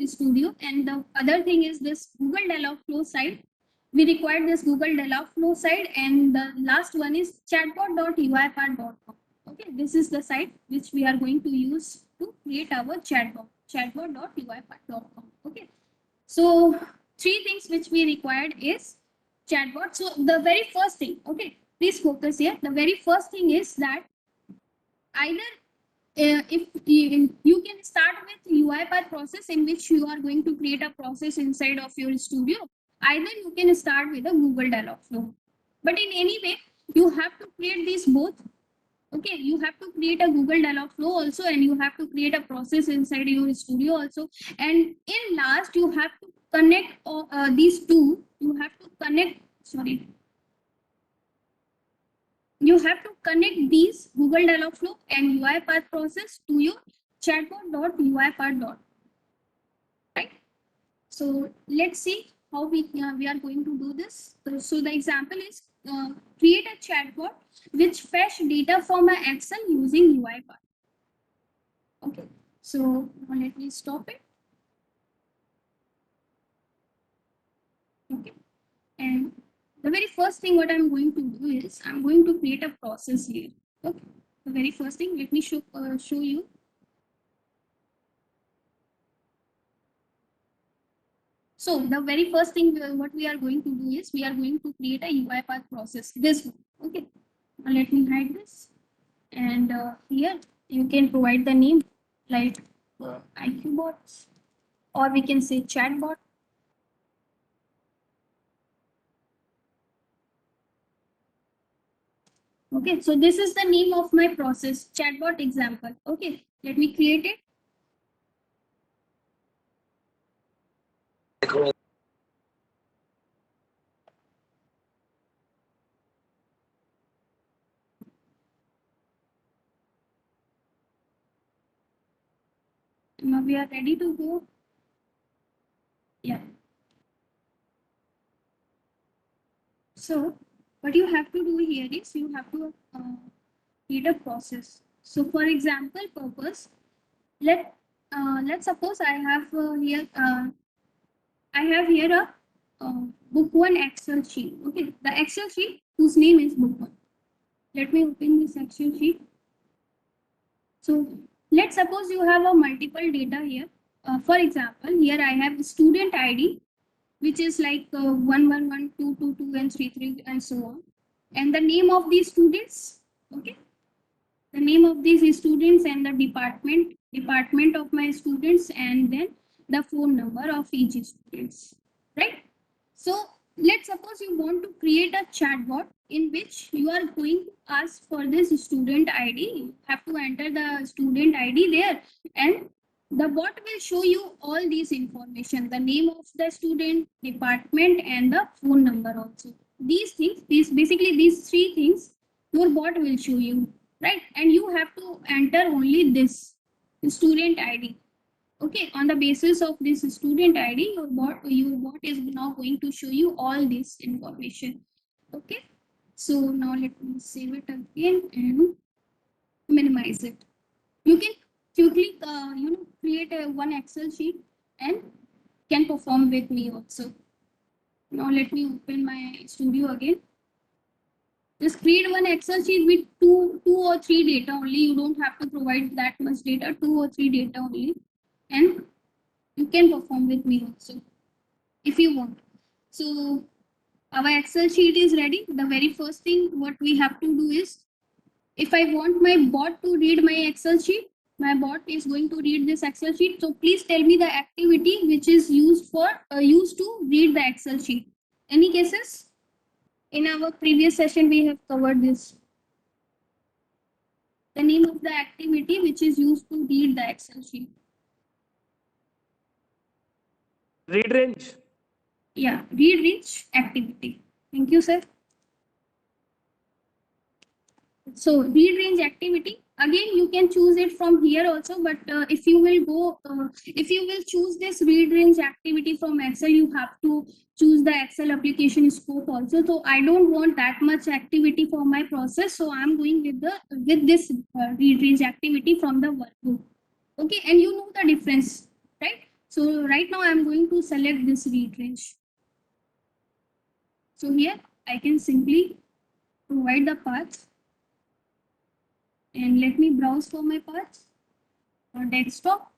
studio. And the other thing is this Google Dialogflow side. We require this Google Dialogflow side, and the last one is chatbot.uipath.com. Okay, this is the site which we are going to use to create our chatbot.uipath.com. Okay, so three things which we required is chatbot. So the very first thing, okay, please focus here. The very first thing is that either if you can start with UiPath process in which you are going to create a process inside of your studio. Either you can start with a Google Dialogflow, but in any way you have to create these both. Okay, you have to create a Google Dialogflow also, and you have to create a process inside your studio also. And in last, you have to connect these two. You have to connect. Sorry, you have to connect these Google Dialogflow and UiPath process to your chatbot.uipath. Right. So let's see how we are going to do this. So the example is create a chatbot which fetch data from an Excel using UiPath. Okay, so now let me stop it. Okay, and the very first thing what I'm going to do is I'm going to create a process here. Okay, the very first thing, let me show you. So the very first thing what we are going to do is we are going to create a UiPath process. This one. Okay, now let me hide this, and here you can provide the name like IQ bots, or we can say chatbot. Okay, so this is the name of my process, chatbot example. Okay, let me create it. Now we are ready to go. Yeah. So what you have to do here is you have to create a process. So for example purpose, let's suppose I have here a book one Excel sheet. Okay, the Excel sheet whose name is book one. Let me open this Excel sheet. So let's suppose you have a multiple data here. For example, here I have student ID, which is like 111, and 33, and so on. And the name of these students, okay, the name of these students and the department of my students, and then the phone number of each students, right? So let's suppose you want to create a chatbot in which you are going to ask for this student ID. You have to enter the student ID there, and the bot will show you all these information, the name of the student, department, and the phone number also. These things, these three things, your bot will show you, right? And you have to enter only this student ID. Okay, on the basis of this student ID, your bot is now going to show you all this information. Okay, so now let me save it again and minimize it. You can quickly, create a one Excel sheet and can perform with me also. Now let me open my studio again. Just create one Excel sheet with two or three data only. You don't have to provide that much data, two or three data only, and you can perform with me also if you want. So our Excel sheet is ready. The very first thing what we have to do is, if I want my bot to read my Excel sheet, my bot is going to read this Excel sheet. So please tell me the activity which is used to read the Excel sheet. Any cases? In our previous session, we have covered this. The name of the activity which is used to read the Excel sheet. Read range. Yeah, read range activity. Thank you, sir. So read range activity, again you can choose it from here also, but if you will choose this read range activity from Excel, you have to choose the Excel application scope also. So I don't want that much activity for my process, so I'm going with this read range activity from the workbook. Okay, and you know the difference, right? So right now I'm going to select this read range. So here I can simply provide the path, and let me browse for my paths or desktop,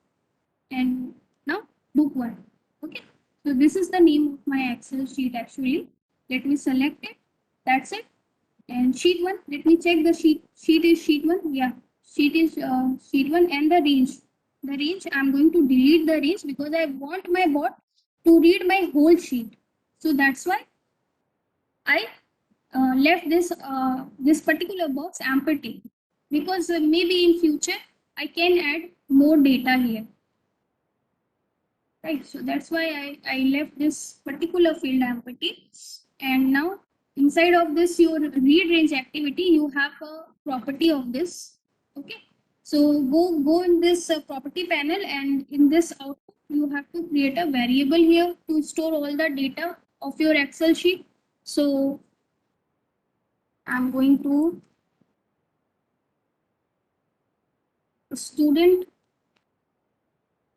and now book one. Okay, so this is the name of my Excel sheet actually. Let me select it. That's it. And sheet one, let me check the sheet is sheet one. Yeah, sheet is sheet one. And the range I'm going to delete the range because I want my bot to read my whole sheet. So that's why I left this particular box empty, because maybe in future I can add more data here, right? So that's why I left this particular field empty. And now inside of this your read range activity, you have a property of this. Okay, so go in this property panel, and in this output you have to create a variable here to store all the data of your Excel sheet. So I'm going to student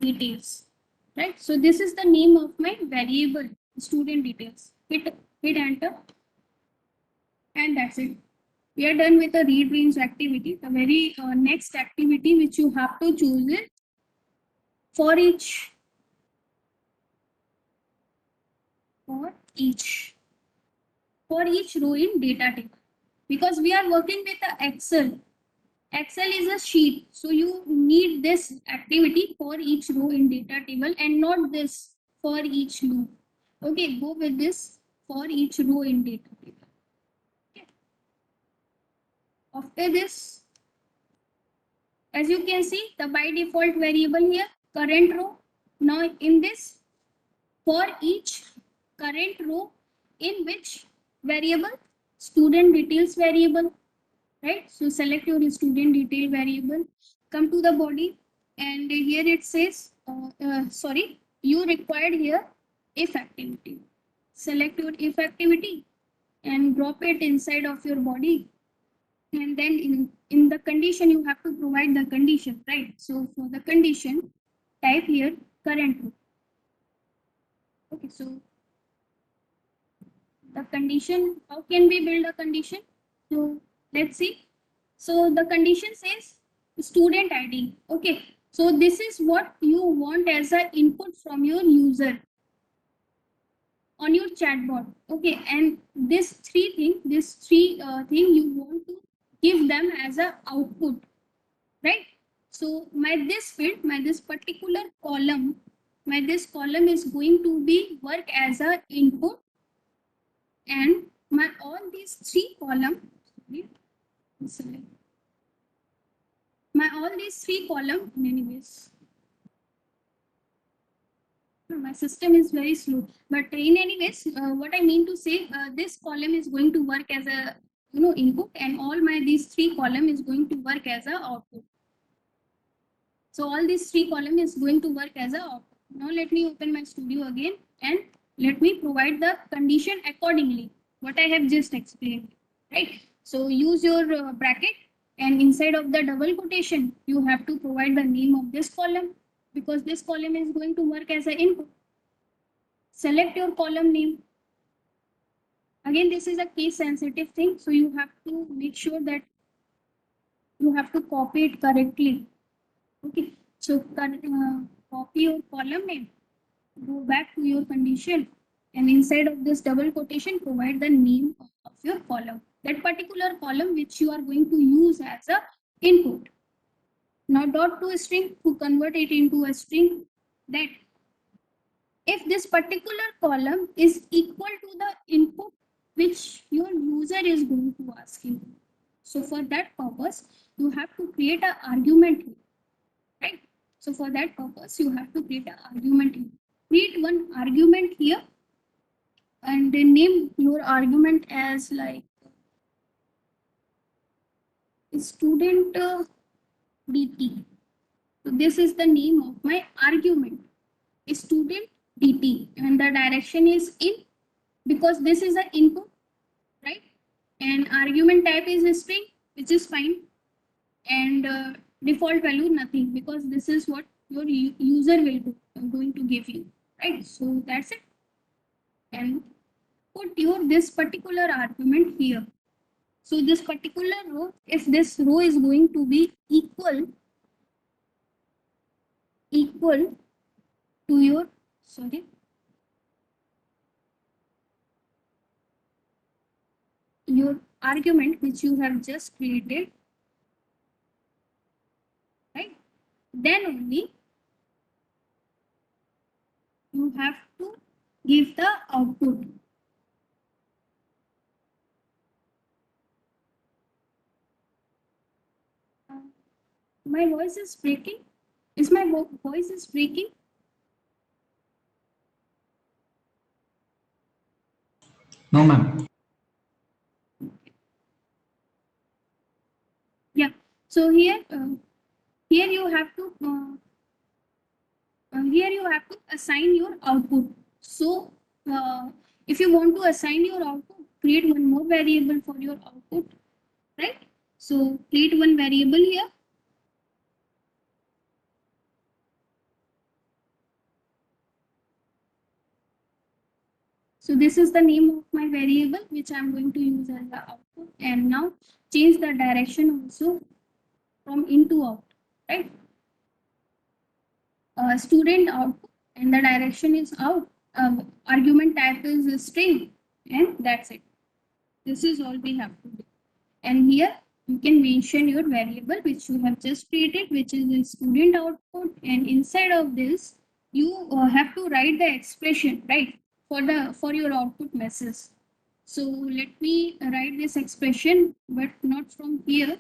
details, right? So this is the name of my variable, student details. Hit enter, and that's it. We are done with the read range activity. The very next activity which you have to choose is for each for each row in data table, because we are working with the Excel is a sheet, so you need this activity for each row in data table and not this for each loop. Okay, go with this for each row in data table. Okay. After this, as you can see, the by default variable here, current row. Now in this, for each current row in which variable, student details variable, right? So select your student detail variable, come to the body, and here it says, sorry, you required here if activity. Select your if activity and drop it inside of your body. And then in the condition, you have to provide the condition, right? So for the condition, type here current row. Okay, so the condition, how can we build a condition? So let's see. So the condition says student ID. Okay, so this is what you want as an input from your user on your chatbot. Okay, and this three thing you want to give them as a output, right? So this particular column, my this column is going to be work as a input and my all these three column, sorry, my all these three column, anyways, my system is very slow, but in any ways, what I mean to say, this column is going to work as a input, and all my these three column is going to work as a output. So all these three column is going to work as a output. Now let me open my studio again and let me provide the condition accordingly what I have just explained, right? So use your bracket, and inside of the double quotation you have to provide the name of this column, because this column is going to work as an input. Select your column name. Again, this is a case sensitive thing, so you have to make sure that you have to copy it correctly. Okay, so copy your column name, go back to your condition, and inside of this double quotation provide the name of your column, that particular column which you are going to use as a input. Now dot to a string, to convert it into a string, that if this particular column is equal to the input which your user is going to ask you. So for that purpose, you have to create an argument here, right? So for that purpose, you have to create an argument here. Create one argument here and then name your argument as like student DT. So this is the name of my argument, student DT, and the direction is in, because this is an input, right? And argument type is a string, which is fine, and default value nothing, because this is what your user will do, going to give you, right? So that's it, and put your this particular argument here. So this particular row, if this row is going to be equal to your, sorry, your argument which you have just created, right? Then only you have to give the output. My voice is breaking. Is my voice is breaking? No, ma'am. Yeah. So here you have to assign your output. So if you want to assign your output, create one more variable for your output, right? So create one variable here. So this is the name of my variable which I'm going to use as the output, and now change the direction also from in to out, right? Student output, and the direction is out. Argument type is a string, and that's it. This is all we have to do. And here you can mention your variable which you have just created, which is the student output, and inside of this you have to write the expression, right, for your output message. So let me write this expression, but not from here,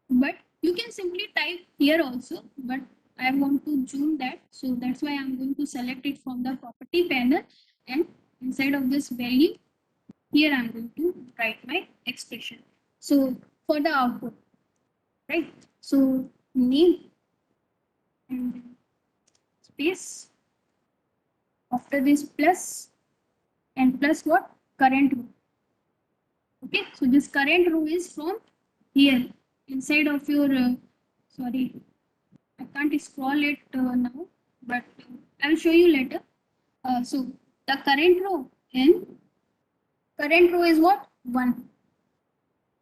but you can simply type here also, but I want to zoom that, so that's why I'm going to select it from the property panel, and inside of this value here I'm going to write my expression. So for the output, right? So name and space, after this plus, and plus what? Current row. Okay, so this current row is from here inside of your sorry, I can't scroll it now, but I'll show you later. So the current row is what? 1.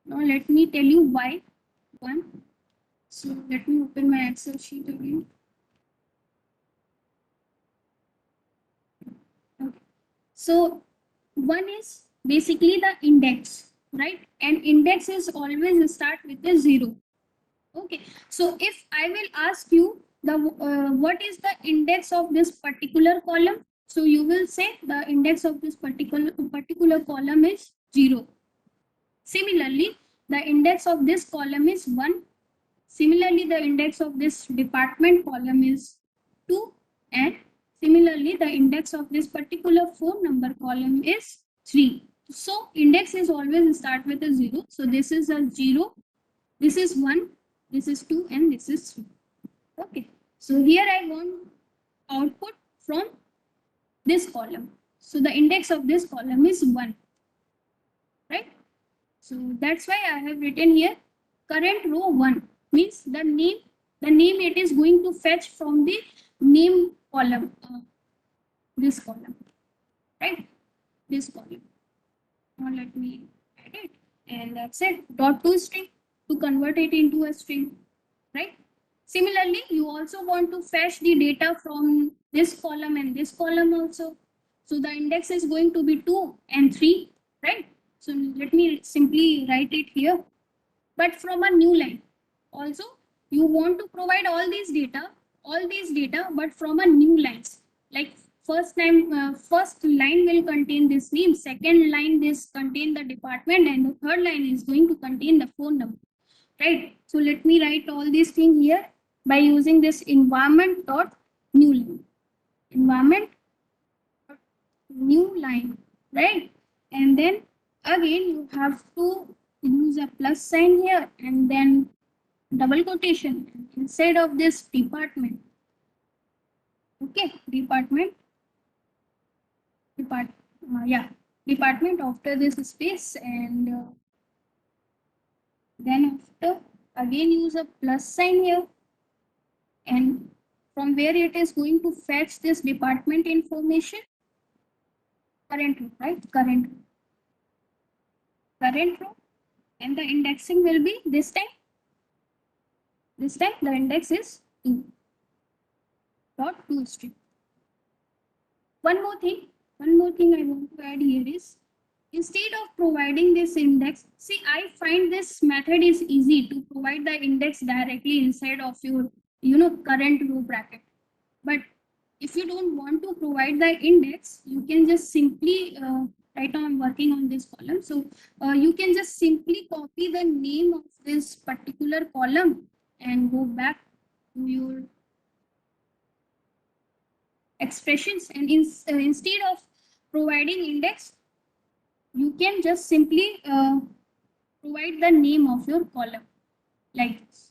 Now let me tell you why 1. So let me open my Excel sheet again. Okay. So 1 is basically the index, right? And index is always start with a 0. Okay. So if I will ask you the what is the index of this particular column, So you will say the index of this particular column is 0. Similarly, the index of this column is 1. Similarly, the index of this department column is 2. And similarly, the index of this particular phone number column is 3. So index is always start with a 0. So this is a 0, this is 1, this is 2, and this is 3. Okay. So here I want output from this column. So the index of this column is 1. Right? So that's why I have written here current row 1 means the name it is going to fetch from the name column, this column, right? This column. Now let me add it, and that's it. Dot to string to convert it into a string, right? Similarly, you also want to fetch the data from this column and this column also. So the index is going to be 2 and 3, right? So let me simply write it here. But from a new line. Also, you want to provide all these data, but from a new lines. Like first line will contain this name, second line this contain the department, and the third line is going to contain the phone number. Right? So let me write all these things here by using this environment dot new line. Environment new line, right? And then again you have to use a plus sign here and then double quotation inside of this department. Okay, department after this space, and then after again use a plus sign here, and from where it is going to fetch this department information, current row, right? Current row, and the indexing will be this time the index is 2 dot toString. One more thing I want to add here is, instead of providing this index, see, I find this method is easy to provide the index directly inside of your current row bracket. But if you don't want to provide the index, you can just simply right now I'm working on this column, so you can just simply copy the name of this particular column and go back to your expressions, and instead of providing index, you can just simply provide the name of your column like this.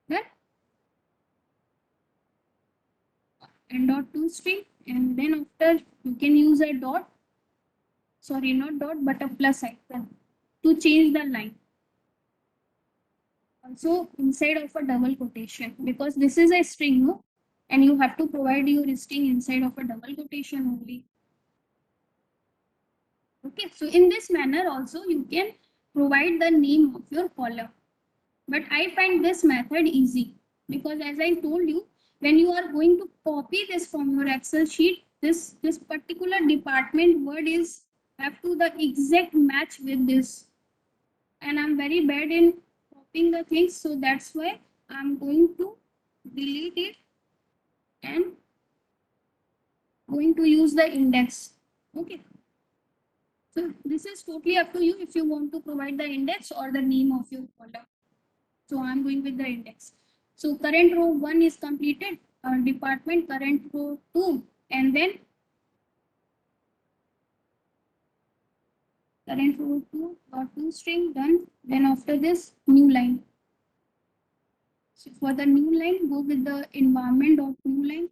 Then and dot toString, and then after you can use a dot, sorry, not dot but a plus icon to change the line. Also inside of a double quotation, because this is a string, no? And you have to provide your string inside of a double quotation only. Okay, so in this manner also you can provide the name of your column. But I find this method easy because, as I told you, when you are going to copy this from your Excel sheet, this particular department word is have to the exact match with this. And I'm very bad in copying the things, so that's why I'm going to delete it and going to use the index. Okay. So this is totally up to you if you want to provide the index or the name of your column. So I'm going with the index. So current row 1 is completed, department current row 2, and then current row 2 dot toString done. Then after this, new line. So for the new line, go with the environment dot new line.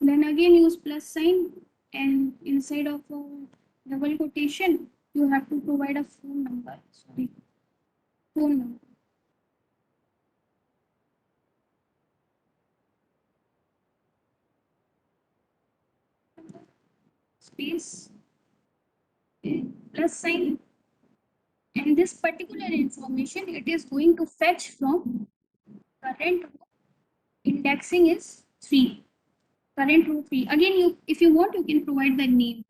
Then again use plus sign, and inside of a double quotation, you have to provide a phone number. Sorry, phone number. Space, plus sign, and this particular information it is going to fetch from current row. Indexing is 3, current row 3. Again, you if you want, you can provide the name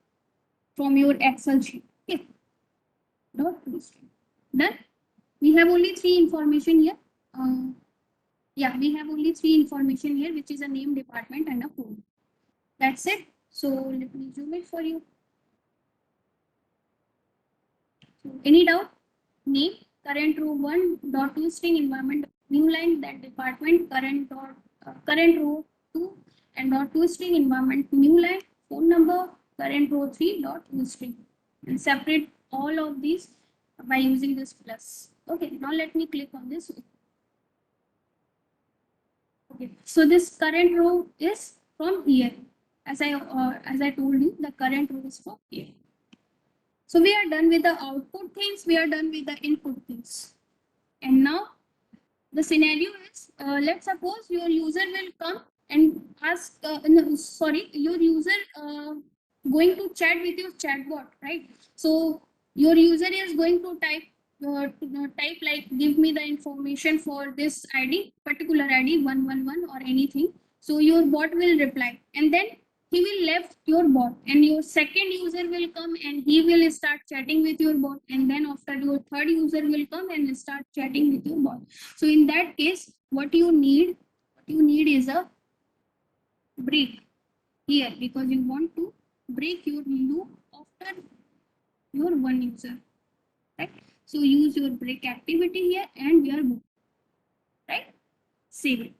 from your Excel sheet. Okay, dot toString. Done. We have only 3 information here. Yeah, we have only three information here, which is a name, department, and a code. That's it. So let me zoom it for you. So any doubt? Name, current row 1.2 string environment, new line, that department, current row 2 and dot 2 string environment, new line, phone number, current row 3.2 string, and separate all of these by using this plus. Okay, now let me click on this. Okay, so this current row is from here. As I told you, the current row is from here. So we are done with the output things. We are done with the input things. And now the scenario is, let's suppose your user will come and ask, no, sorry, your user going to chat with your chatbot, right? So your user is going to type like, give me the information for this ID, particular ID 111 or anything. So your bot will reply, and then he will left your bot, and your second user will come and he will start chatting with your bot, and then after your third user will come and start chatting with your bot. So in that case, what you need is a break here, because you want to break your loop after your one user, right? So use your break activity here and we are good, right? Save it.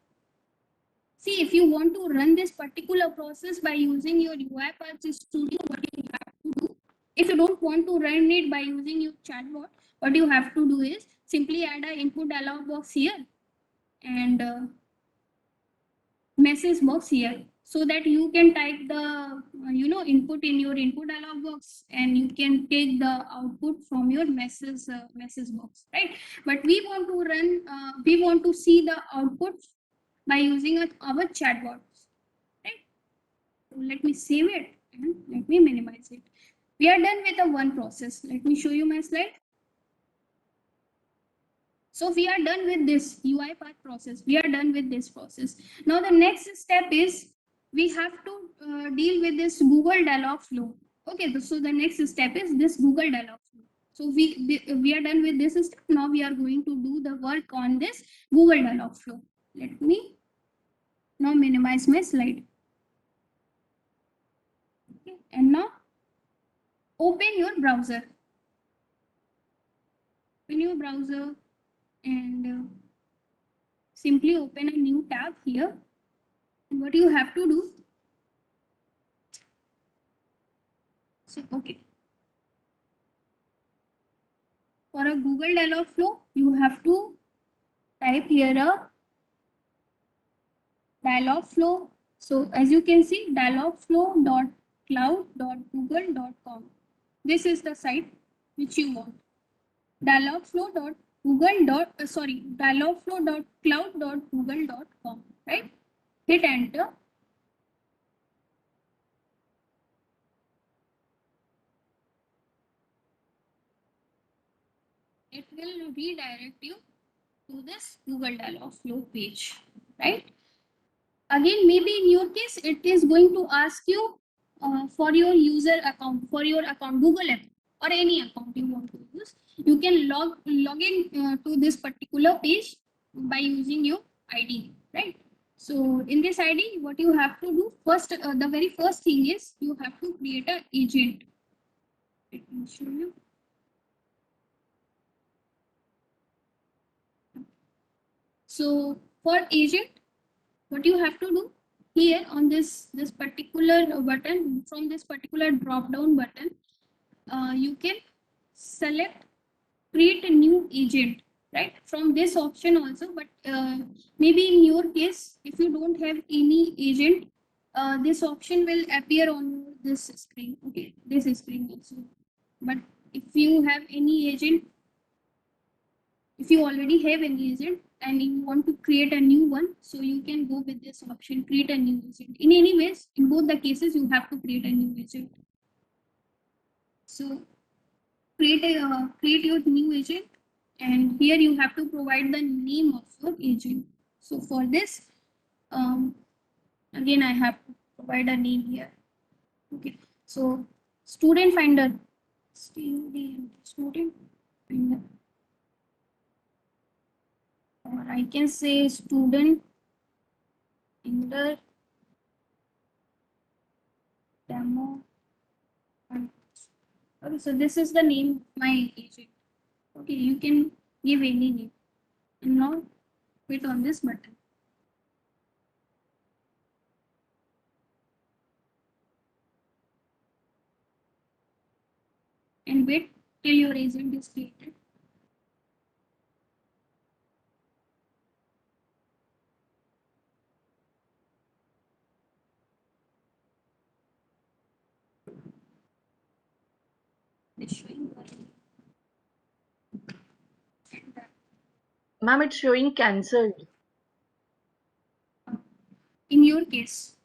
See, if you want to run this particular process by using your UiPath Studio, what you have to do, if you don't want to run it by using your chatbot, what you have to do is simply add an input dialog box here and message box here, so that you can type the input in your input dialog box and you can take the output from your message box, right? But we want to run we want to see the output by using our chatbot, right? So let me save it and let me minimize it. We are done with the one process. Let me show you my slide. So we are done with this UiPath process. We are done with this process. Now the next step is we have to deal with this Google Dialogflow. Okay, so the next step is this Google Dialogflow. So we are done with this step. Now we are going to do the work on this Google Dialogflow. Let me now minimize my slide. Okay, and now open your browser. Open your browser and simply open a new tab here. And what you have to do, so okay, for a Google Dialogflow, you have to type here a Dialogflow. So as you can see, dialogflow.cloud.google.com. This is the site which you want. Dialogflow.cloud.google.com, right? Hit enter. It will redirect you to this Google Dialogflow page, right? Again, maybe in your case, it is going to ask you for your user account, for your account, Google account, or any account you want to use. You can log in to this particular page by using your ID, right? So in this ID, what you have to do first, the very first thing is you have to create an agent. Let me show you. So for agent, what you have to do here on this particular button, from this particular drop down button, you can select create a new agent, right, from this option also. But maybe in your case, if you don't have any agent, this option will appear on this screen, okay, this screen also. But if you have any agent, if you already have an agent and you want to create a new one, so you can go with this option, create a new agent. In any ways, in both the cases, you have to create a new agent. So create your new agent, and here you have to provide the name of your agent. So for this, again, I have to provide a name here. Okay, so student finder, student finder. or I can say student in the demo. Okay, so this is the name of my agent. Okay, you can give any name and now click on this button. And wait till your agent is created. It's showing Ma'am, it's showing cancelled. in your case.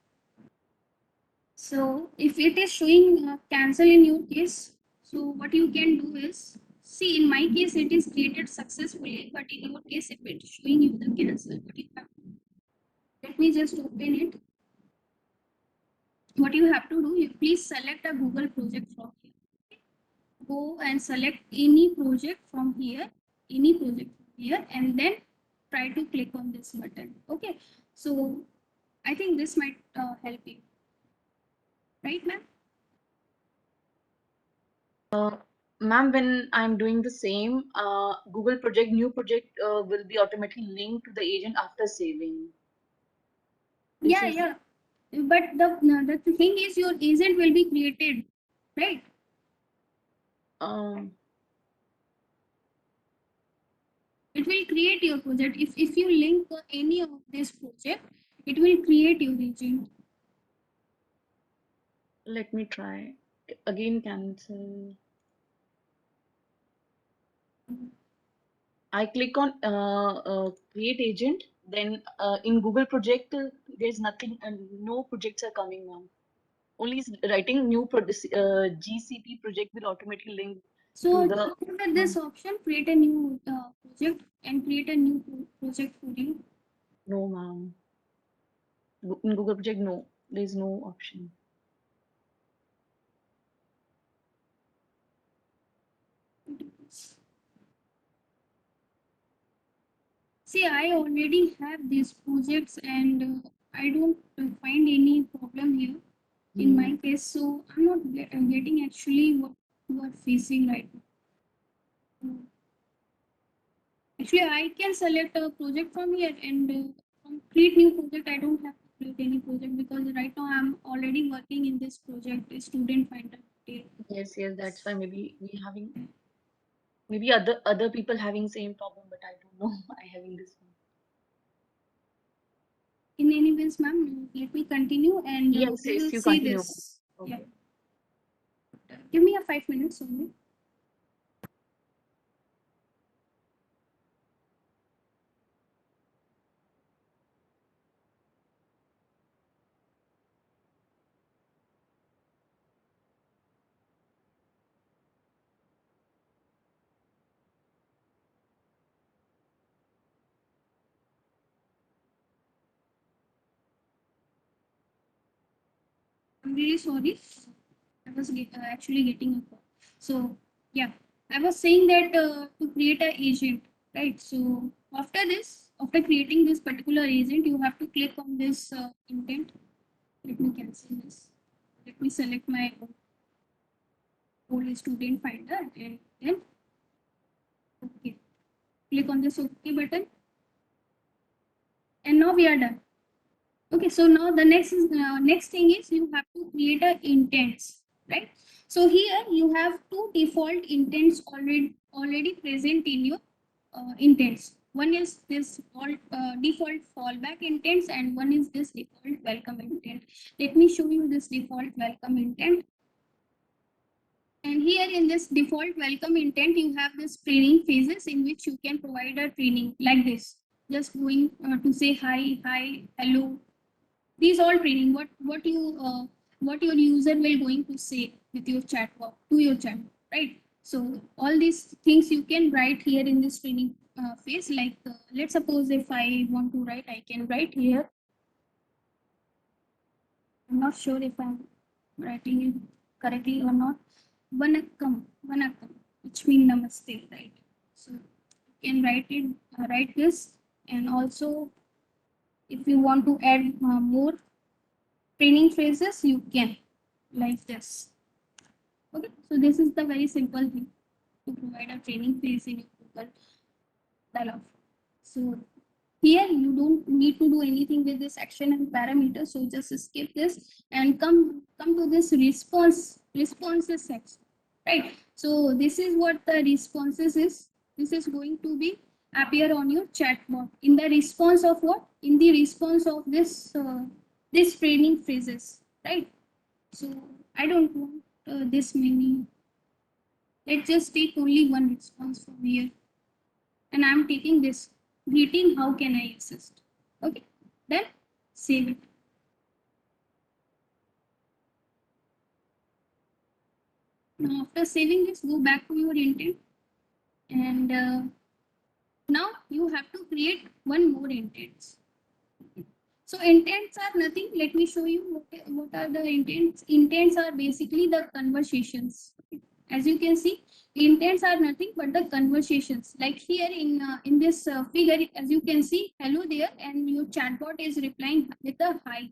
So if it is showing cancel in your case, so what you can do is, see, in my case it is created successfully, but in your case if it is showing you the cancel, what you have, let me just open it. What you have to do, you please select a Google project from here. Go and select any project from here, and then try to click on this button. Okay, so I think this might help you, right, ma'am? Ma'am, when I'm doing the same, Google project, new project will be automatically linked to the agent after saving. This Yeah, is- yeah. But the thing is, your agent will be created, right? Um, It will create your project. If you link any of this project, it will create your agent. let me try. Again, cancel. I click on create agent. Then in Google project, there's nothing, no projects are coming now. Only writing new GCP project will automatically link So to the. look at this option, create a new project and create a new project for you. No, ma'am. In Google project, no, there's no option. See, I already have these projects and I don't find any problem here in my case. So I'm not getting actually what you are facing right now. Actually, I can select a project from here and from create new project. I don't have to create any project because right now I'm already working in this project, student finder. Yes, yes, that's why maybe we having maybe other people having same problem, but I don't know. I having this one. In any ways, ma'am, let me continue and Yes, we yes, will you see continue. this. Yeah. Okay. Give me a 5 minutes only. I'm really sorry. I was actually getting a call. So yeah, I was saying that to create an agent, right? So after this, after creating this particular agent, you have to click on this intent. Let me cancel this. Let me select my old student finder and then okay. Click on this OK button. And now we are done. Okay, so now the next thing is you have to create a intents, right? So here you have two default intents already present in your intents. One is this default fallback intents and one is this default welcome intent. Let me show you this default welcome intent. And here in this default welcome intent, you have this training phases in which you can provide a training like this. Just going to say hi, hello. These all training. What your user will going to say with your chatbot to your chatbot, right? So all these things you can write here in this training phase. Like let's suppose if I want to write, I can write here. I'm not sure if I'm writing it correctly or not. Vanakkam, which means namaste, right? So you can write this. And also, if you want to add more training phrases, you can, like this. Okay, so this is the very simple thing to provide a training phrase in your Google dialog. So here you don't need to do anything with this action and parameter. So just skip this and come to this responses section, right? So this is what the responses is. This is going to be appear on your chatbot in the response of what? In the response of this training phrases, right? So I don't want this many. Let's just take only one response from here. And I'm taking this greeting, how can I assist? Okay, then save it. Now, after saving this, go back to your intent. And now you have to create one more intents. So intents are nothing. Let me show you what are the intents. Intents are basically the conversations. As you can see, intents are nothing but the conversations. Like here in this figure, as you can see, hello there, and your chatbot is replying with a hi.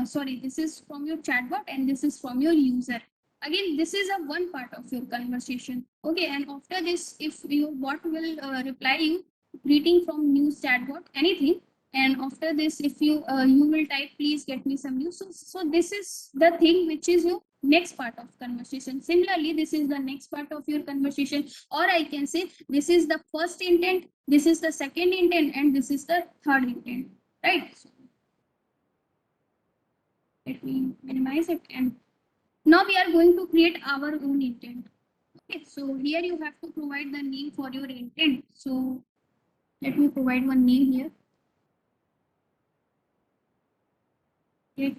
Sorry, this is from your chatbot and this is from your user. Again, this is a one part of your conversation. Okay, and after this, if your bot will reply you, greeting from news chatbot, anything. And after this, if you will type, please get me some news. So this is the thing which is your next part of conversation. Similarly, this is the next part of your conversation, or I can say this is the first intent, this is the second intent, and this is the third intent, right? So let me minimize it, and now we are going to create our own intent. Okay, so here you have to provide the name for your intent. So let me provide one name here. It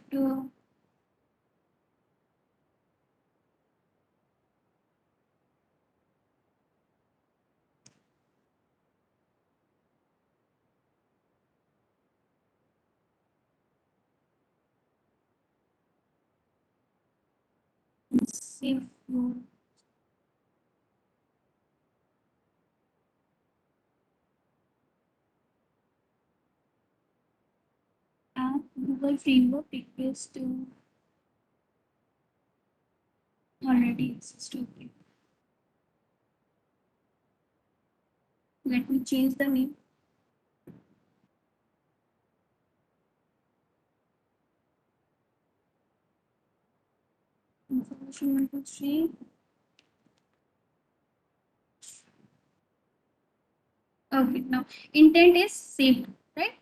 save your app Google framework request already exists. Okay, let me change the name. Information 123. Okay, now intent is saved, right?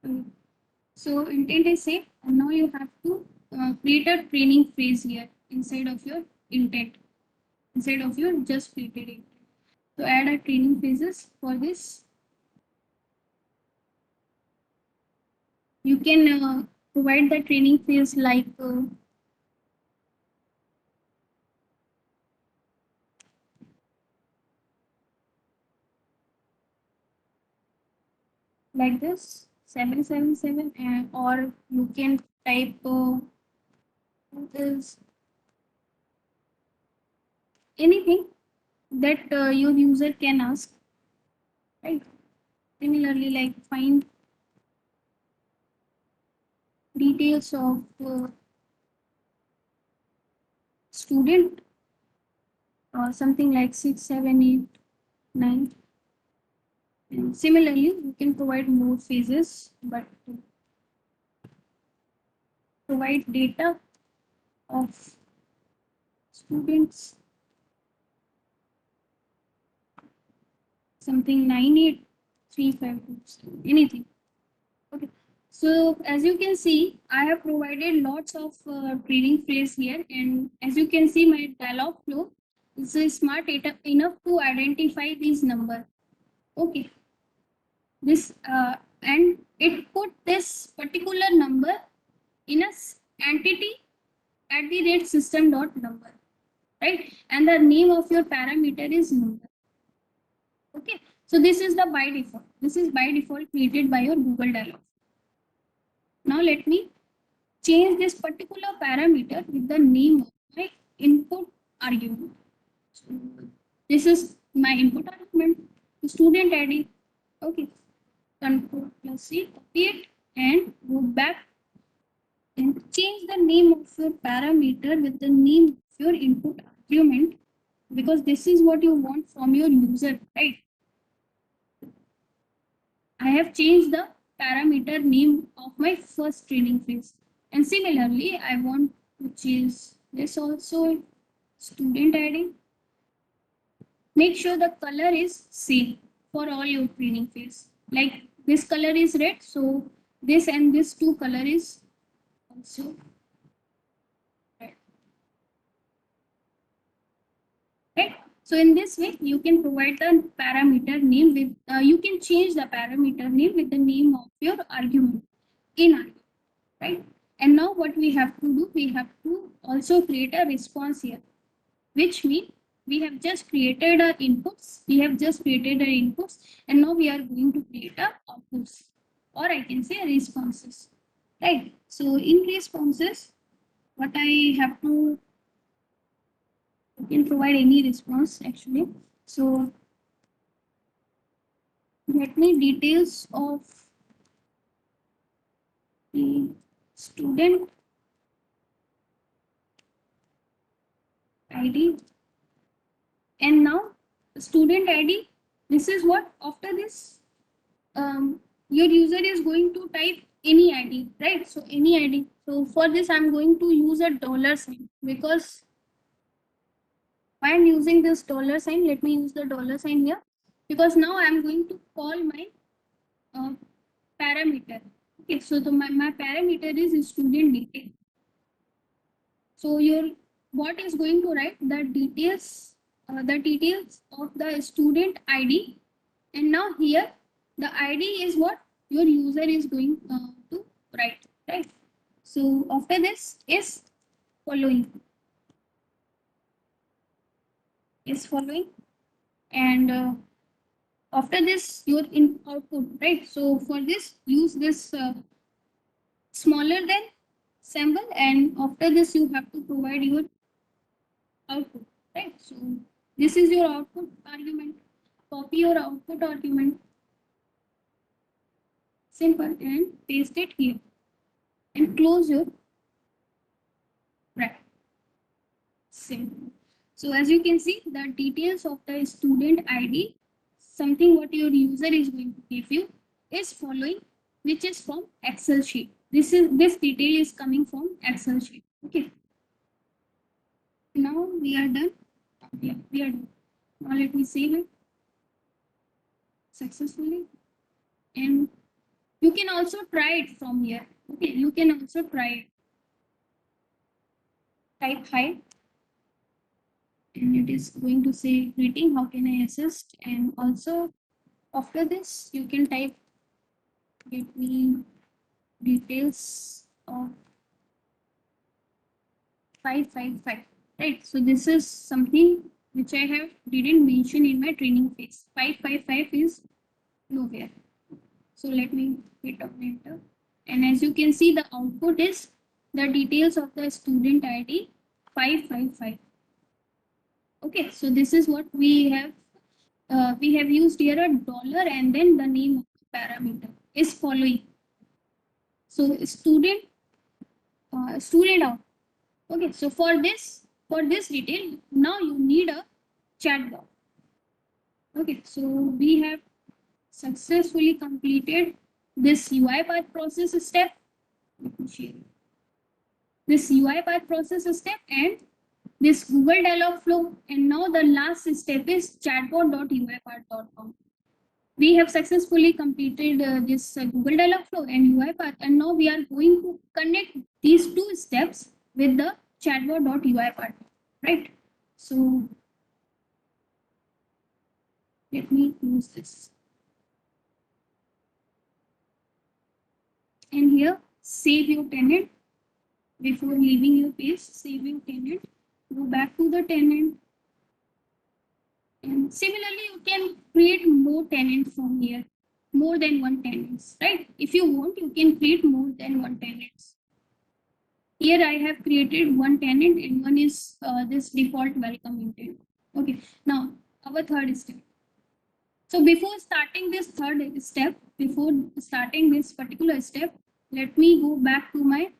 Okay. So intent is saved, and now you have to create a training phrase here inside of your intent, inside of your just created intent. So add a training phases for this. You can provide the training phase like this 777, and or you can type this anything that your user can ask, right? Similarly, like find details of student or something like 6, 7, 8, 9. And similarly, you can provide more phases, but provide data of students, something 98352, anything. Okay. So as you can see, I have provided lots of training phrase here, and as you can see, my dialog flow is smart data enough to identify these number. Okay. This and it put this particular number in a entity at the rate system dot number, right? And the name of your parameter is number. Okay, so this is the by default. This is by default created by your Google dialog. Now let me change this particular parameter with the name of my input argument. So this is my input argument, student ID. Okay, Control plus C, copy it and go back and change the name of your parameter with the name of your input argument, because this is what you want from your user, right? I have changed the parameter name of my first training phase. And similarly, I want to change this also, student ID. Make sure the color is same for all your training phase. Like this color is red, so this and this two color is also red. Right? So in this way, you can provide the parameter name with, you can change the parameter name with the name of your argument in argument, right? And now what we have to do, we have to also create a response here, which means we have just created our inputs, and now we are going to create a outputs, or I can say responses, right? So in responses, what I have to, you can provide any response actually. So let me details of the student ID. And now student ID, this is what after this, your user is going to type any ID, right? So any ID. So for this, I'm going to use a dollar sign, because why I'm using this dollar sign, let me use the dollar sign here, because now I'm going to call my parameter. Okay, so my parameter is student detail. So your bot is going to write the details of the student ID, and now here the ID is what your user is going to write, right? So after this is following, and after this your in output, right? So for this, use this smaller than symbol, and after this you have to provide your output, right? So this is your output argument. Copy your output argument, simple, and paste it here and close your bracket. Simple. So as you can see, the details of the student ID, something what your user is going to give you, is following, which is from Excel sheet. This detail is coming from Excel sheet. Okay. Now we are done. Yeah, we are done. Now let me save it successfully, and you can also try it from here. Okay, you can also try it. Type hi, and it is going to say greeting, how can I assist? And also after this, you can type get me details of 555. Right. So this is something which I have didn't mention in my training phase. 555 is nowhere. So let me hit on enter. And as you can see, the output is the details of the student ID 555. Okay, so this is what we have. We have used here a dollar, and then the name of the parameter is following. So student out. Okay, so for this detail, now you need a chatbot. Okay, so we have successfully completed this UiPath process step. Let me share it. This UiPath process step and this Google Dialogflow, and now the last step is chatbot.uipath.com. We have successfully completed this Google Dialogflow and UiPath, and now we are going to connect these two steps with the chatbot.uipath, right? So let me use this. And here, save your tenant. Before leaving your page, save your tenant. Go back to the tenant. And similarly, you can create more tenants from here, more than one tenants, right? If you want, you can create more than one tenants. Here I have created one tenant, and one is this default welcome intent. Okay, now our third step. So before starting this third step, before starting this particular step, let me go back to my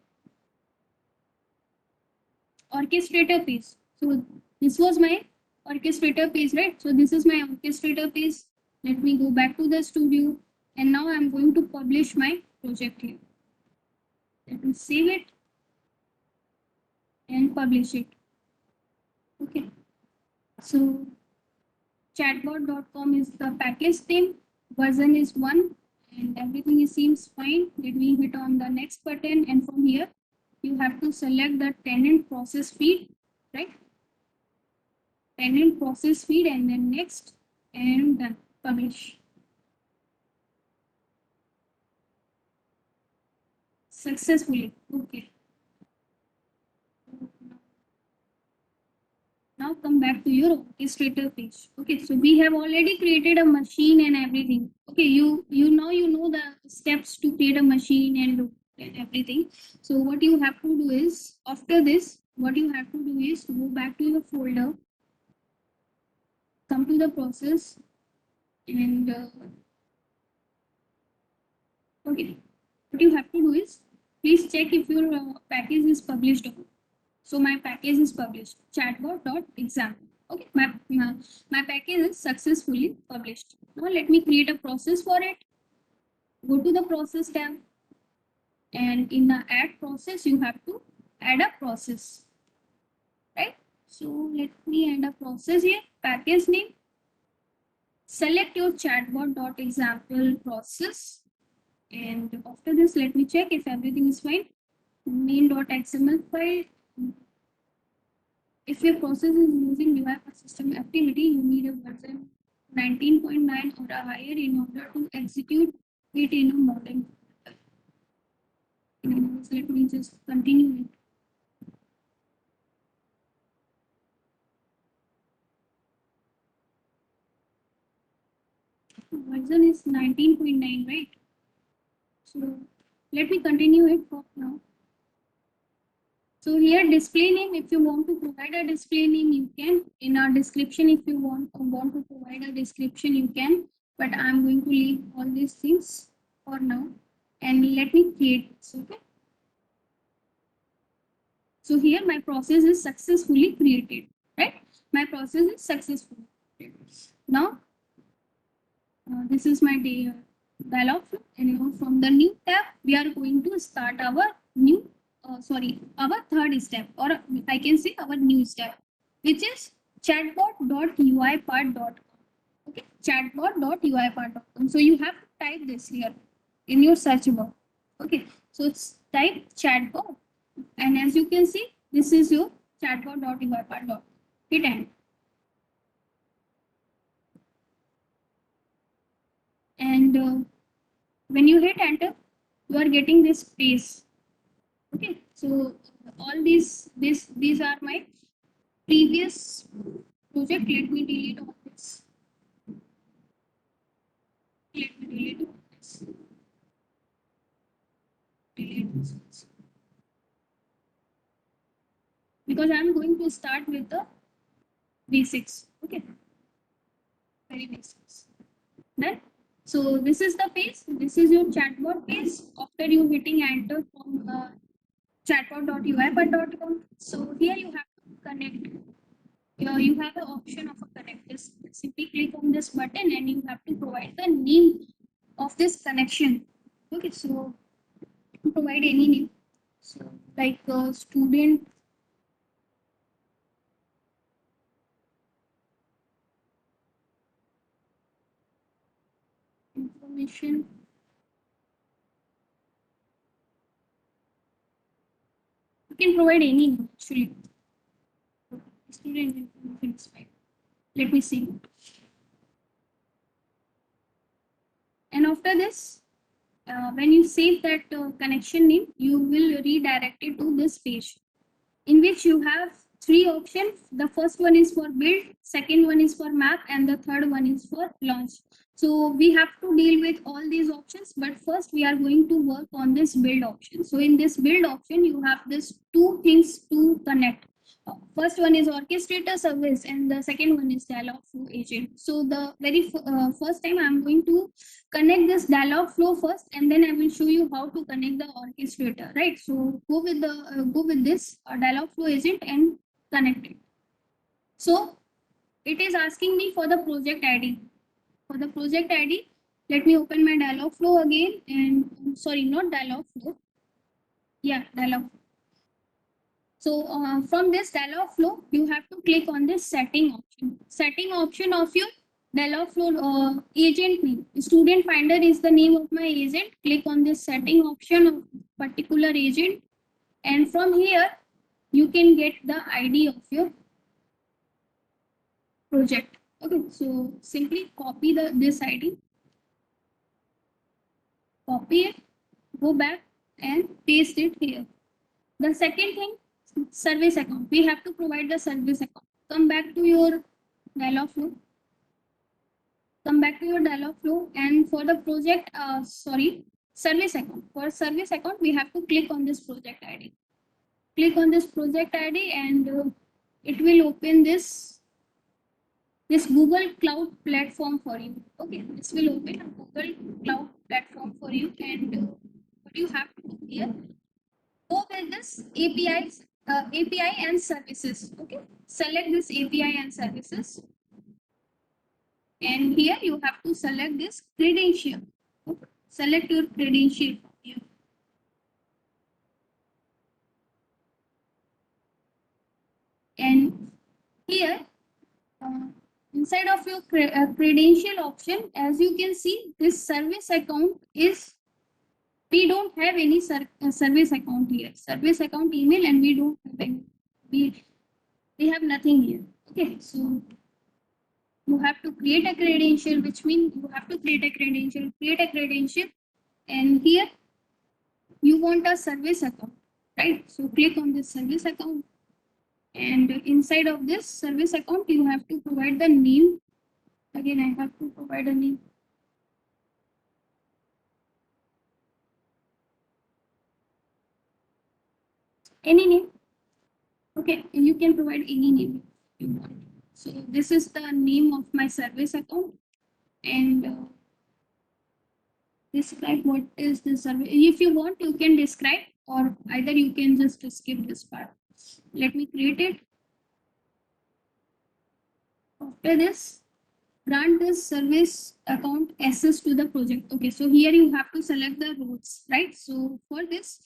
orchestrator page. So this was my orchestrator page, right? So this is my orchestrator page. Let me go back to the studio, and now I'm going to publish my project here. Let me save it and publish it. Okay. So chatbot.com is the package name, version is 1, and everything seems fine. Let me hit on the next button, and from here you have to select the tenant process feed, right? Tenant process feed, and then next, and then publish. Successfully. Okay. Now come back to your orchestrator page. Okay, so we have already created a machine and everything. Okay, you know the steps to create a machine and everything. So what you have to do is, after this, what you have to do is go back to your folder, come to the process, and okay, what you have to do is, please check if your package is published. So my package is published, chatbot.exam. Okay, my package is successfully published. Now let me create a process for it. Go to the process tab, and in the add process, you have to add a process, right? So let me add a process here, package name. Select your chatbot.example process. And after this, let me check if everything is fine. Main.xml file. If your process is using UI for system activity, you need a version 19.9 or a higher in order to execute it in a modern. So let me just continue it. Version is 19.9, right? So let me continue it for now. So here display name, if you want to provide a display name, you can. In our description, if you want to provide a description, you can. But I'm going to leave all these things for now. And let me create this, okay? So here my process is successfully created, right? My process is successfully created. Now, this is my dialog, and now from the new tab, we are going to start our new, our third step, or I can say our new step, which is chatbot.uipart.com. Okay, chatbot.uipart.com. So you have to type this here in your search bar. Okay, so it's type chatbot, and as you can see, this is your chatbot.uipart.com. Hit enter. And when you hit enter, you are getting this space. Okay, so all these are my previous project. Let me delete all this. Let me delete all this. Delete this. Because I'm going to start with the basics. Okay, very basics. Then, so this is the page. This is your chatbot page. After you hitting enter from chatbot.uipart.com. So here you have to connect. You have an option of a connect. Just simply click on this button, and you have to provide the name of this connection. Okay, so provide any name. So like student information. You can provide any name actually. Student information is fine. Let me see. And after this, when you save that connection name, you will redirect it to this page, in which you have three options. The first one is for build, second one is for map, and the third one is for launch. So we have to deal with all these options, but first we are going to work on this build option. So in this build option, you have these two things to connect. First one is orchestrator service and the second one is dialog flow agent. So the very first time I'm going to connect this dialog flow first, and then I will show you how to connect the orchestrator, right? So go with this dialog flow agent and connect it. So it is asking me for the project ID. For the project ID, let me open my dialog flow again, and sorry, not dialog flow. Yeah, dialog. So from this dialog flow, you have to click on this setting option. Setting option of your dialog flow agent name. Student finder is the name of my agent. Click on this setting option of particular agent, and from here you can get the ID of your project. Okay, so simply copy this ID, copy it, go back and paste it here. The second thing, service account. We have to provide the service account. Come back to your dialog flow. Come back to your dialog flow, and for the project, service account. For service account, we have to click on this project ID. Click on this project ID, and it will open this Google Cloud platform for you. Okay, this will open a Google Cloud platform for you, and what you have to do here, go with this API and services. Okay, select this API and services, and here you have to select this credential. Okay. Select your credential here. And here, inside of your credential option, as you can see, this service account is, we don't have any service account here. Service account email, and we don't have any. We have nothing here. Okay, so you have to create a credential, which means you have to create a credential, and here you want a service account, right? So click on this service account, and inside of this service account you have to provide the name. Again, I have to provide a name. Any name. Okay, you can provide any name you want. So this is the name of my service account, and describe what is the service. If you want, you can describe, or either you can just skip this part. Let me create it. After this, grant this service account access to the project. Okay, so here you have to select the roles, right? So for this,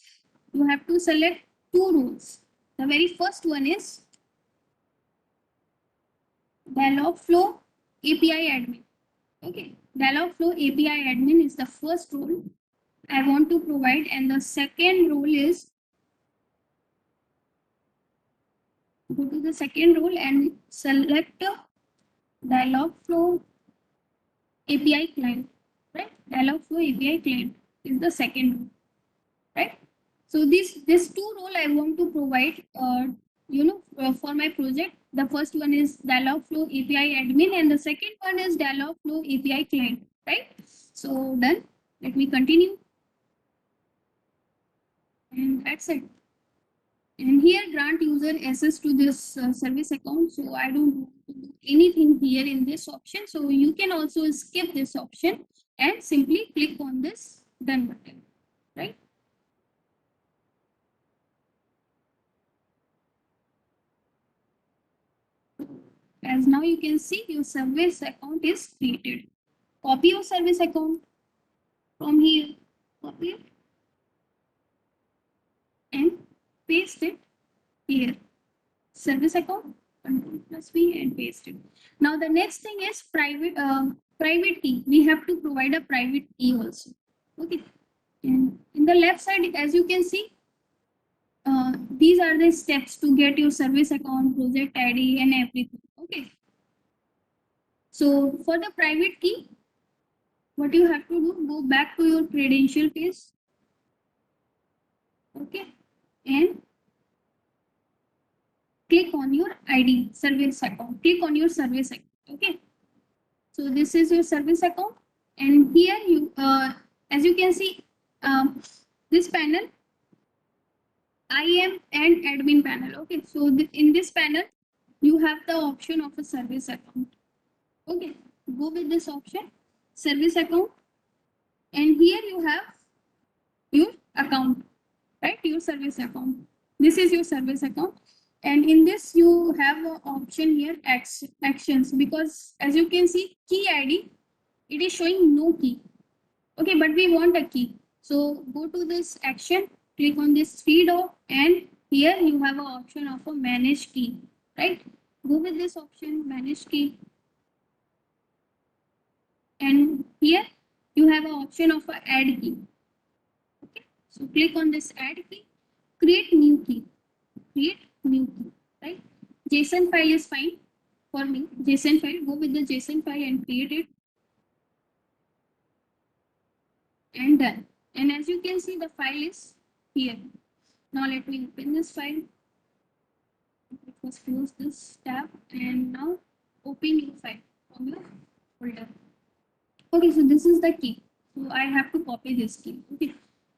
you have to select two roles. The very first one is Dialogflow API admin. Okay, Dialogflow API admin is the first role I want to provide, and the second role is, go to the second role and select Dialogflow API client, right? Dialogflow API client is the second role, right? So this two role I want to provide, for my project. The first one is Dialogflow API admin, and the second one is Dialogflow API client, right? So done. Let me continue, and that's it. And here grant user access to this service account. So I don't want to do anything here in this option. So you can also skip this option and simply click on this done button, right? As now you can see your service account is created. Copy your service account from here, copy it and paste it here. Service account, Ctrl+V and paste it. Now the next thing is private key. We have to provide a private key also. Okay. And in the left side, as you can see, these are the steps to get your service account, project ID, and everything. Okay. So for the private key, what you have to do, go back to your credential page. Okay. And click on your ID, service account. Click on your service account. Okay. So this is your service account, and here you, as you can see, this panel, IAM and admin panel. Okay, so in this panel, you have the option of a service account. Okay, go with this option, service account, and here you have your account, right? Your service account. This is your service account, and in this you have an option here actions, because as you can see, key ID, it is showing no key. Okay, but we want a key. So go to this action, click on this three dot, and here you have an option of a manage key, right? Go with this option, manage key, and here you have an option of a add key. Okay, so click on this add key, create new key, right? JSON file is fine for me. JSON file, go with the JSON file and create it, and done. And as you can see, the file is here. Now let me open this file. First close this tab, and now open your file from your folder. Okay, so this is the key. So I have to copy this key. Okay,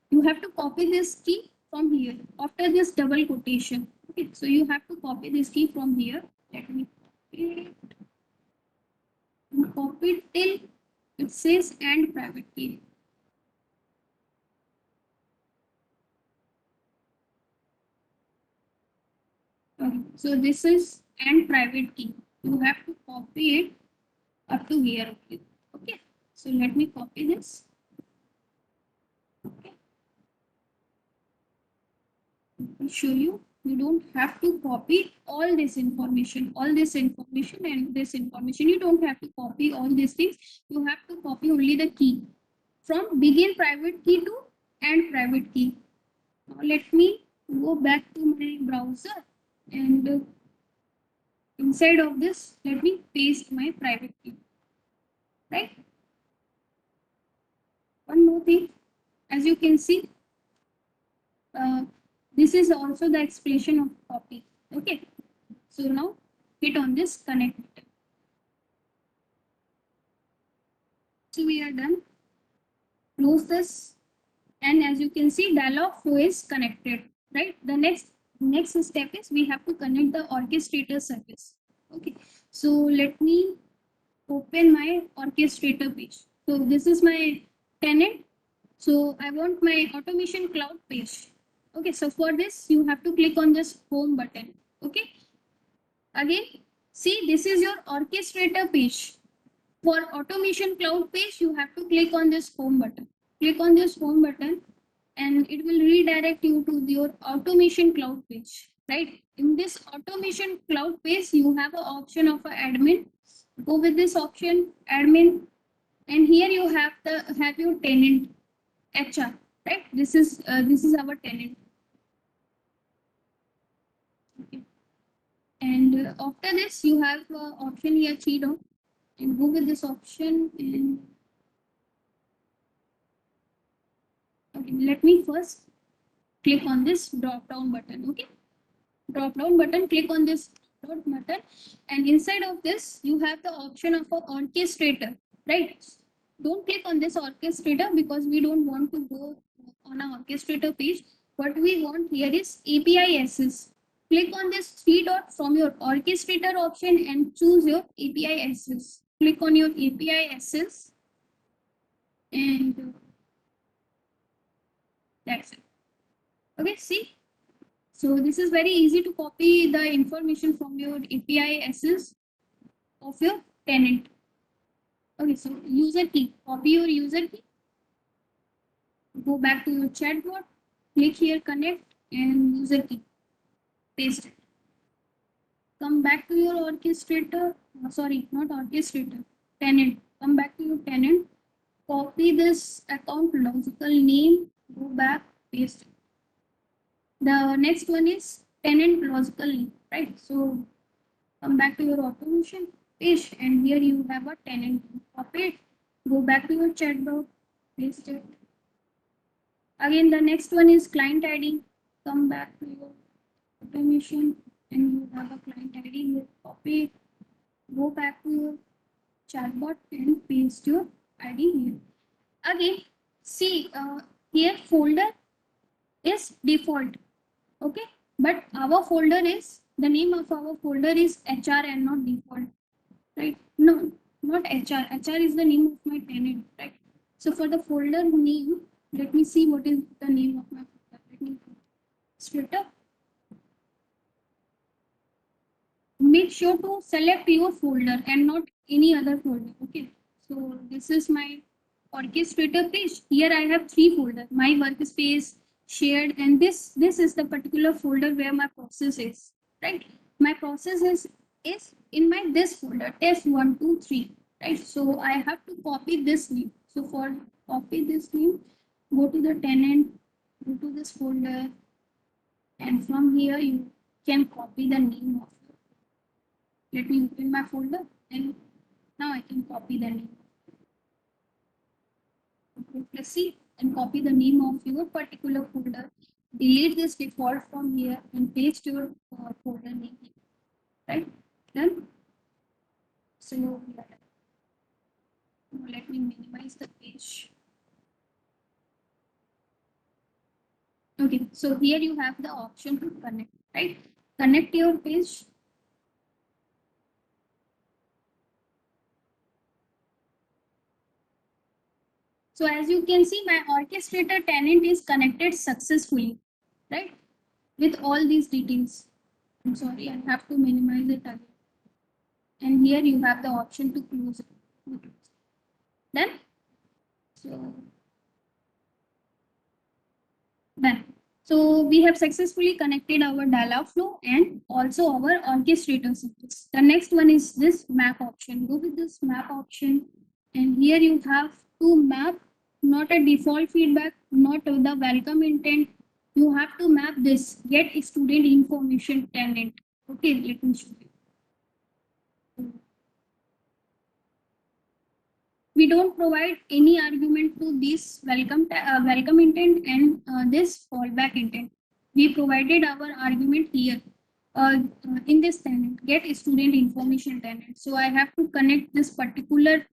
you have to copy this key from here after this double quotation. Okay, so you have to copy this key from here. Let me copy it till it says and private key. Okay, so this is and private key. You have to copy it up to here. Okay, so let me copy this. Okay. Let me show you. You don't have to copy all this information and this information. You don't have to copy all these things. You have to copy only the key from begin private key to end private key. Now let me go back to my browser, and inside of this, let me paste my private key. Right? One more thing, as you can see, this is also the expression of copy. Okay, so now hit on this connect button. So we are done. Close this, and as you can see, dialog flow is connected. Right, the next step is we have to connect the orchestrator service. Okay, so let me open my orchestrator page. So this is my tenant. So I want my automation cloud page. Okay, so for this, you have to click on this home button. Okay, again, see, this is your orchestrator page. For automation cloud page, you have to click on this home button. Click on this home button, and it will redirect you to your automation cloud page. Right, in this automation cloud page, you have an option of an admin. Go with this option, admin, and here you have your tenant, HR. Right, this is our tenant. Okay. And after this, you have option here, Cheeto, and go with this option. And okay, let me first click on this drop down button. Okay, drop down button, click on this drop button, and inside of this, you have the option of a orchestrator. Right, don't click on this orchestrator because we don't want to go on an orchestrator page. What we want here is API access. Click on this three dot from your orchestrator option and choose your API access. Click on your API access, and that's it. Okay, see. So this is very easy to copy the information from your API access of your tenant. Okay, so user key, copy your user key. Go back to your chatbot, click here connect, and user key, paste it. Come back to your orchestrator, sorry, not orchestrator, tenant. Come back to your tenant, copy this account logical name, go back, paste it. The next one is tenant logical name, right? So come back to your automation page, and here you have a tenant. Copy it, go back to your chatbot, paste it. Again, the next one is client ID. Come back to your automation, and you have a client ID here. Copy it, go back to your chatbot and paste your ID here. Again, see here folder is default. Okay, but our folder is, the name of our folder is HR and not default, right? No, not HR. HR is the name of my tenant, right? So for the folder name, let me see what is the name of my folder. Let me split up. Make sure to select your folder and not any other folder. Okay, so this is my orchestrator page. Here I have 3 folders: my workspace, shared, and this is the particular folder where my process is, right? My process is in my this folder, test 1 2 3, right? So I have to copy this name. So for copy this name, go to the tenant, go to this folder, and from here you can copy the name of it. Let me open my folder, and now I can copy the name. Okay, let's see, and copy the name of your particular folder. Delete this default from here and paste your folder name. Right? Done. So now let me minimize the page. Okay, so here you have the option to connect. Right? Connect your page. So as you can see, my orchestrator tenant is connected successfully, right? With all these details. I'm sorry, I have to minimize it again. And here you have the option to close it. Done? So, done. So we have successfully connected our Dialogflow and also our orchestrator service. The next one is this map option. Go with this map option, and here you have to map, not a default feedback, not the welcome intent. You have to map this get student information tenant. Okay, let me show you. We don't provide any argument to this welcome intent and this fallback intent. We provided our argument here in this tenant, get student information tenant. So I have to connect this particular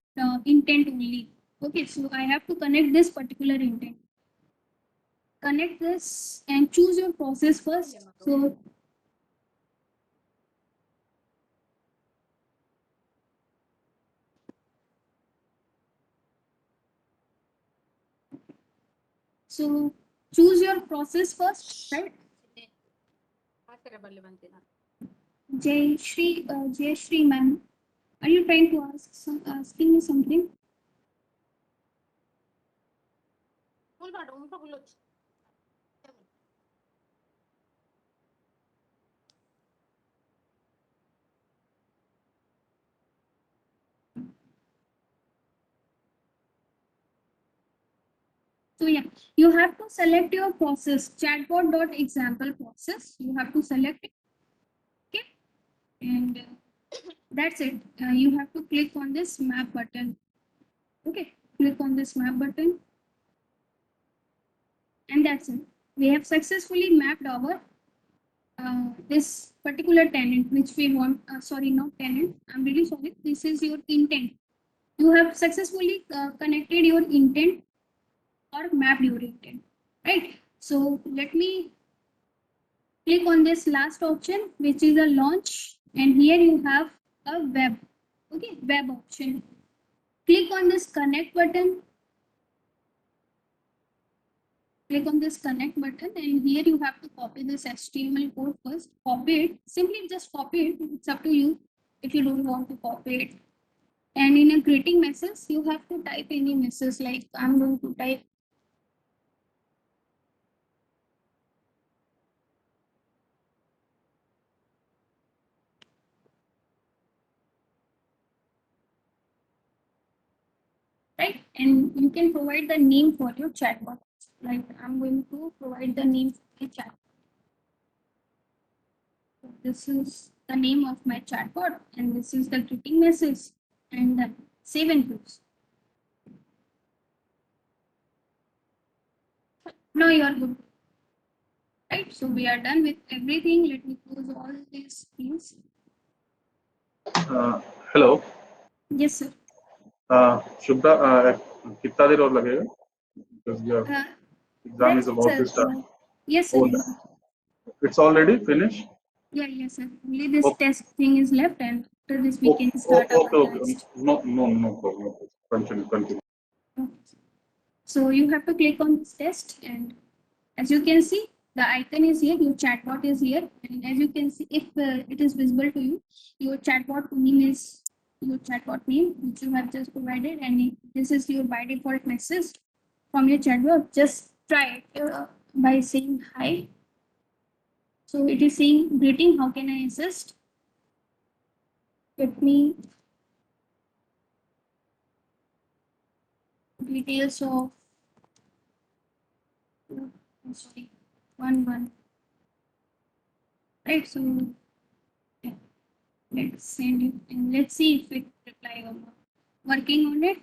intent only. Okay, so I have to connect this particular intent. Connect this and choose your process first. So so choose your process first, right? Jay Shri ma'am, are you trying to asking me something? So yeah, you have to select your process, chatbot.example process. You have to select it. Okay, and that's it. You have to click on this map button. Okay, click on this map button, and that's it. We have successfully mapped our this particular tenant which we want. Sorry, not tenant. I'm really sorry. This is your intent. You have successfully connected your intent or mapped your intent, right? So let me click on this last option, which is a launch, and here you have a web. Okay, web option. Click on this connect button. Click on this connect button, and here you have to copy this HTML code first. Copy it. Simply just copy it. It's up to you if you don't want to copy it. And in a greeting message, you have to type any message, like I'm going to type right? And you can provide the name for your chatbot. Like I'm going to provide the name for my chat. So this is the name of my chatbot, and this is the greeting message, and then save and close. Now you are good, right? So we are done with everything. Let me close all these things. Hello Yes, sir. Shubhra कितना देर और लगेगा because your exam is That's it, about to sir. start. Yes, sir. Oh, you- it's already finished. Yeah, yes, sir. Only this Okay. test thing is left, and after this we Okay, can start our okay. test. No problem. No problem. Continue. Okay. So you have to click on this test, and as you can see, the icon is here, your chatbot is here, and as you can see, if it is visible to you, your chatbot name is your chatbot name, which you have just provided, and this is your by default message from your chatbot. Just try it by saying hi. So it is saying, greeting, how can I assist? Let me details of, sorry, one. Right, so yeah, let's send it and let's see if it reply or not. Working on it.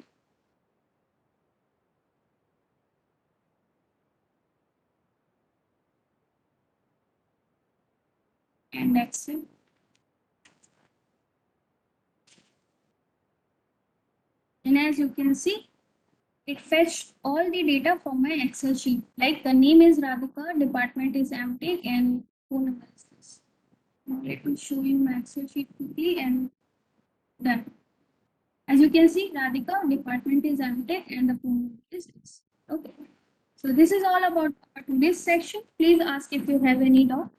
And that's it. And as you can see, it fetched all the data from my Excel sheet. Like the name is Radhika, department is MTech, and phone number is this. Now let me show you my Excel sheet quickly and done. As you can see, Radhika, department is MTech, and the phone number is this. Okay. So this is all about today's section. Please ask if you have any doubt.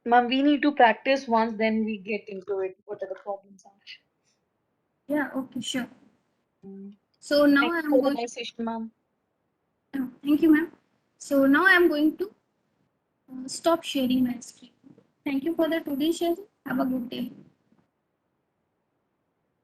Ma'am, we need to practice once, then we get into it. What are the problems are? Yeah, okay, sure. Mm. So now Thank you I'm for the going. nice session, ma'am. Thank you, ma'am. So now I'm going to stop sharing my screen. Thank you for the today's session. Have a good day.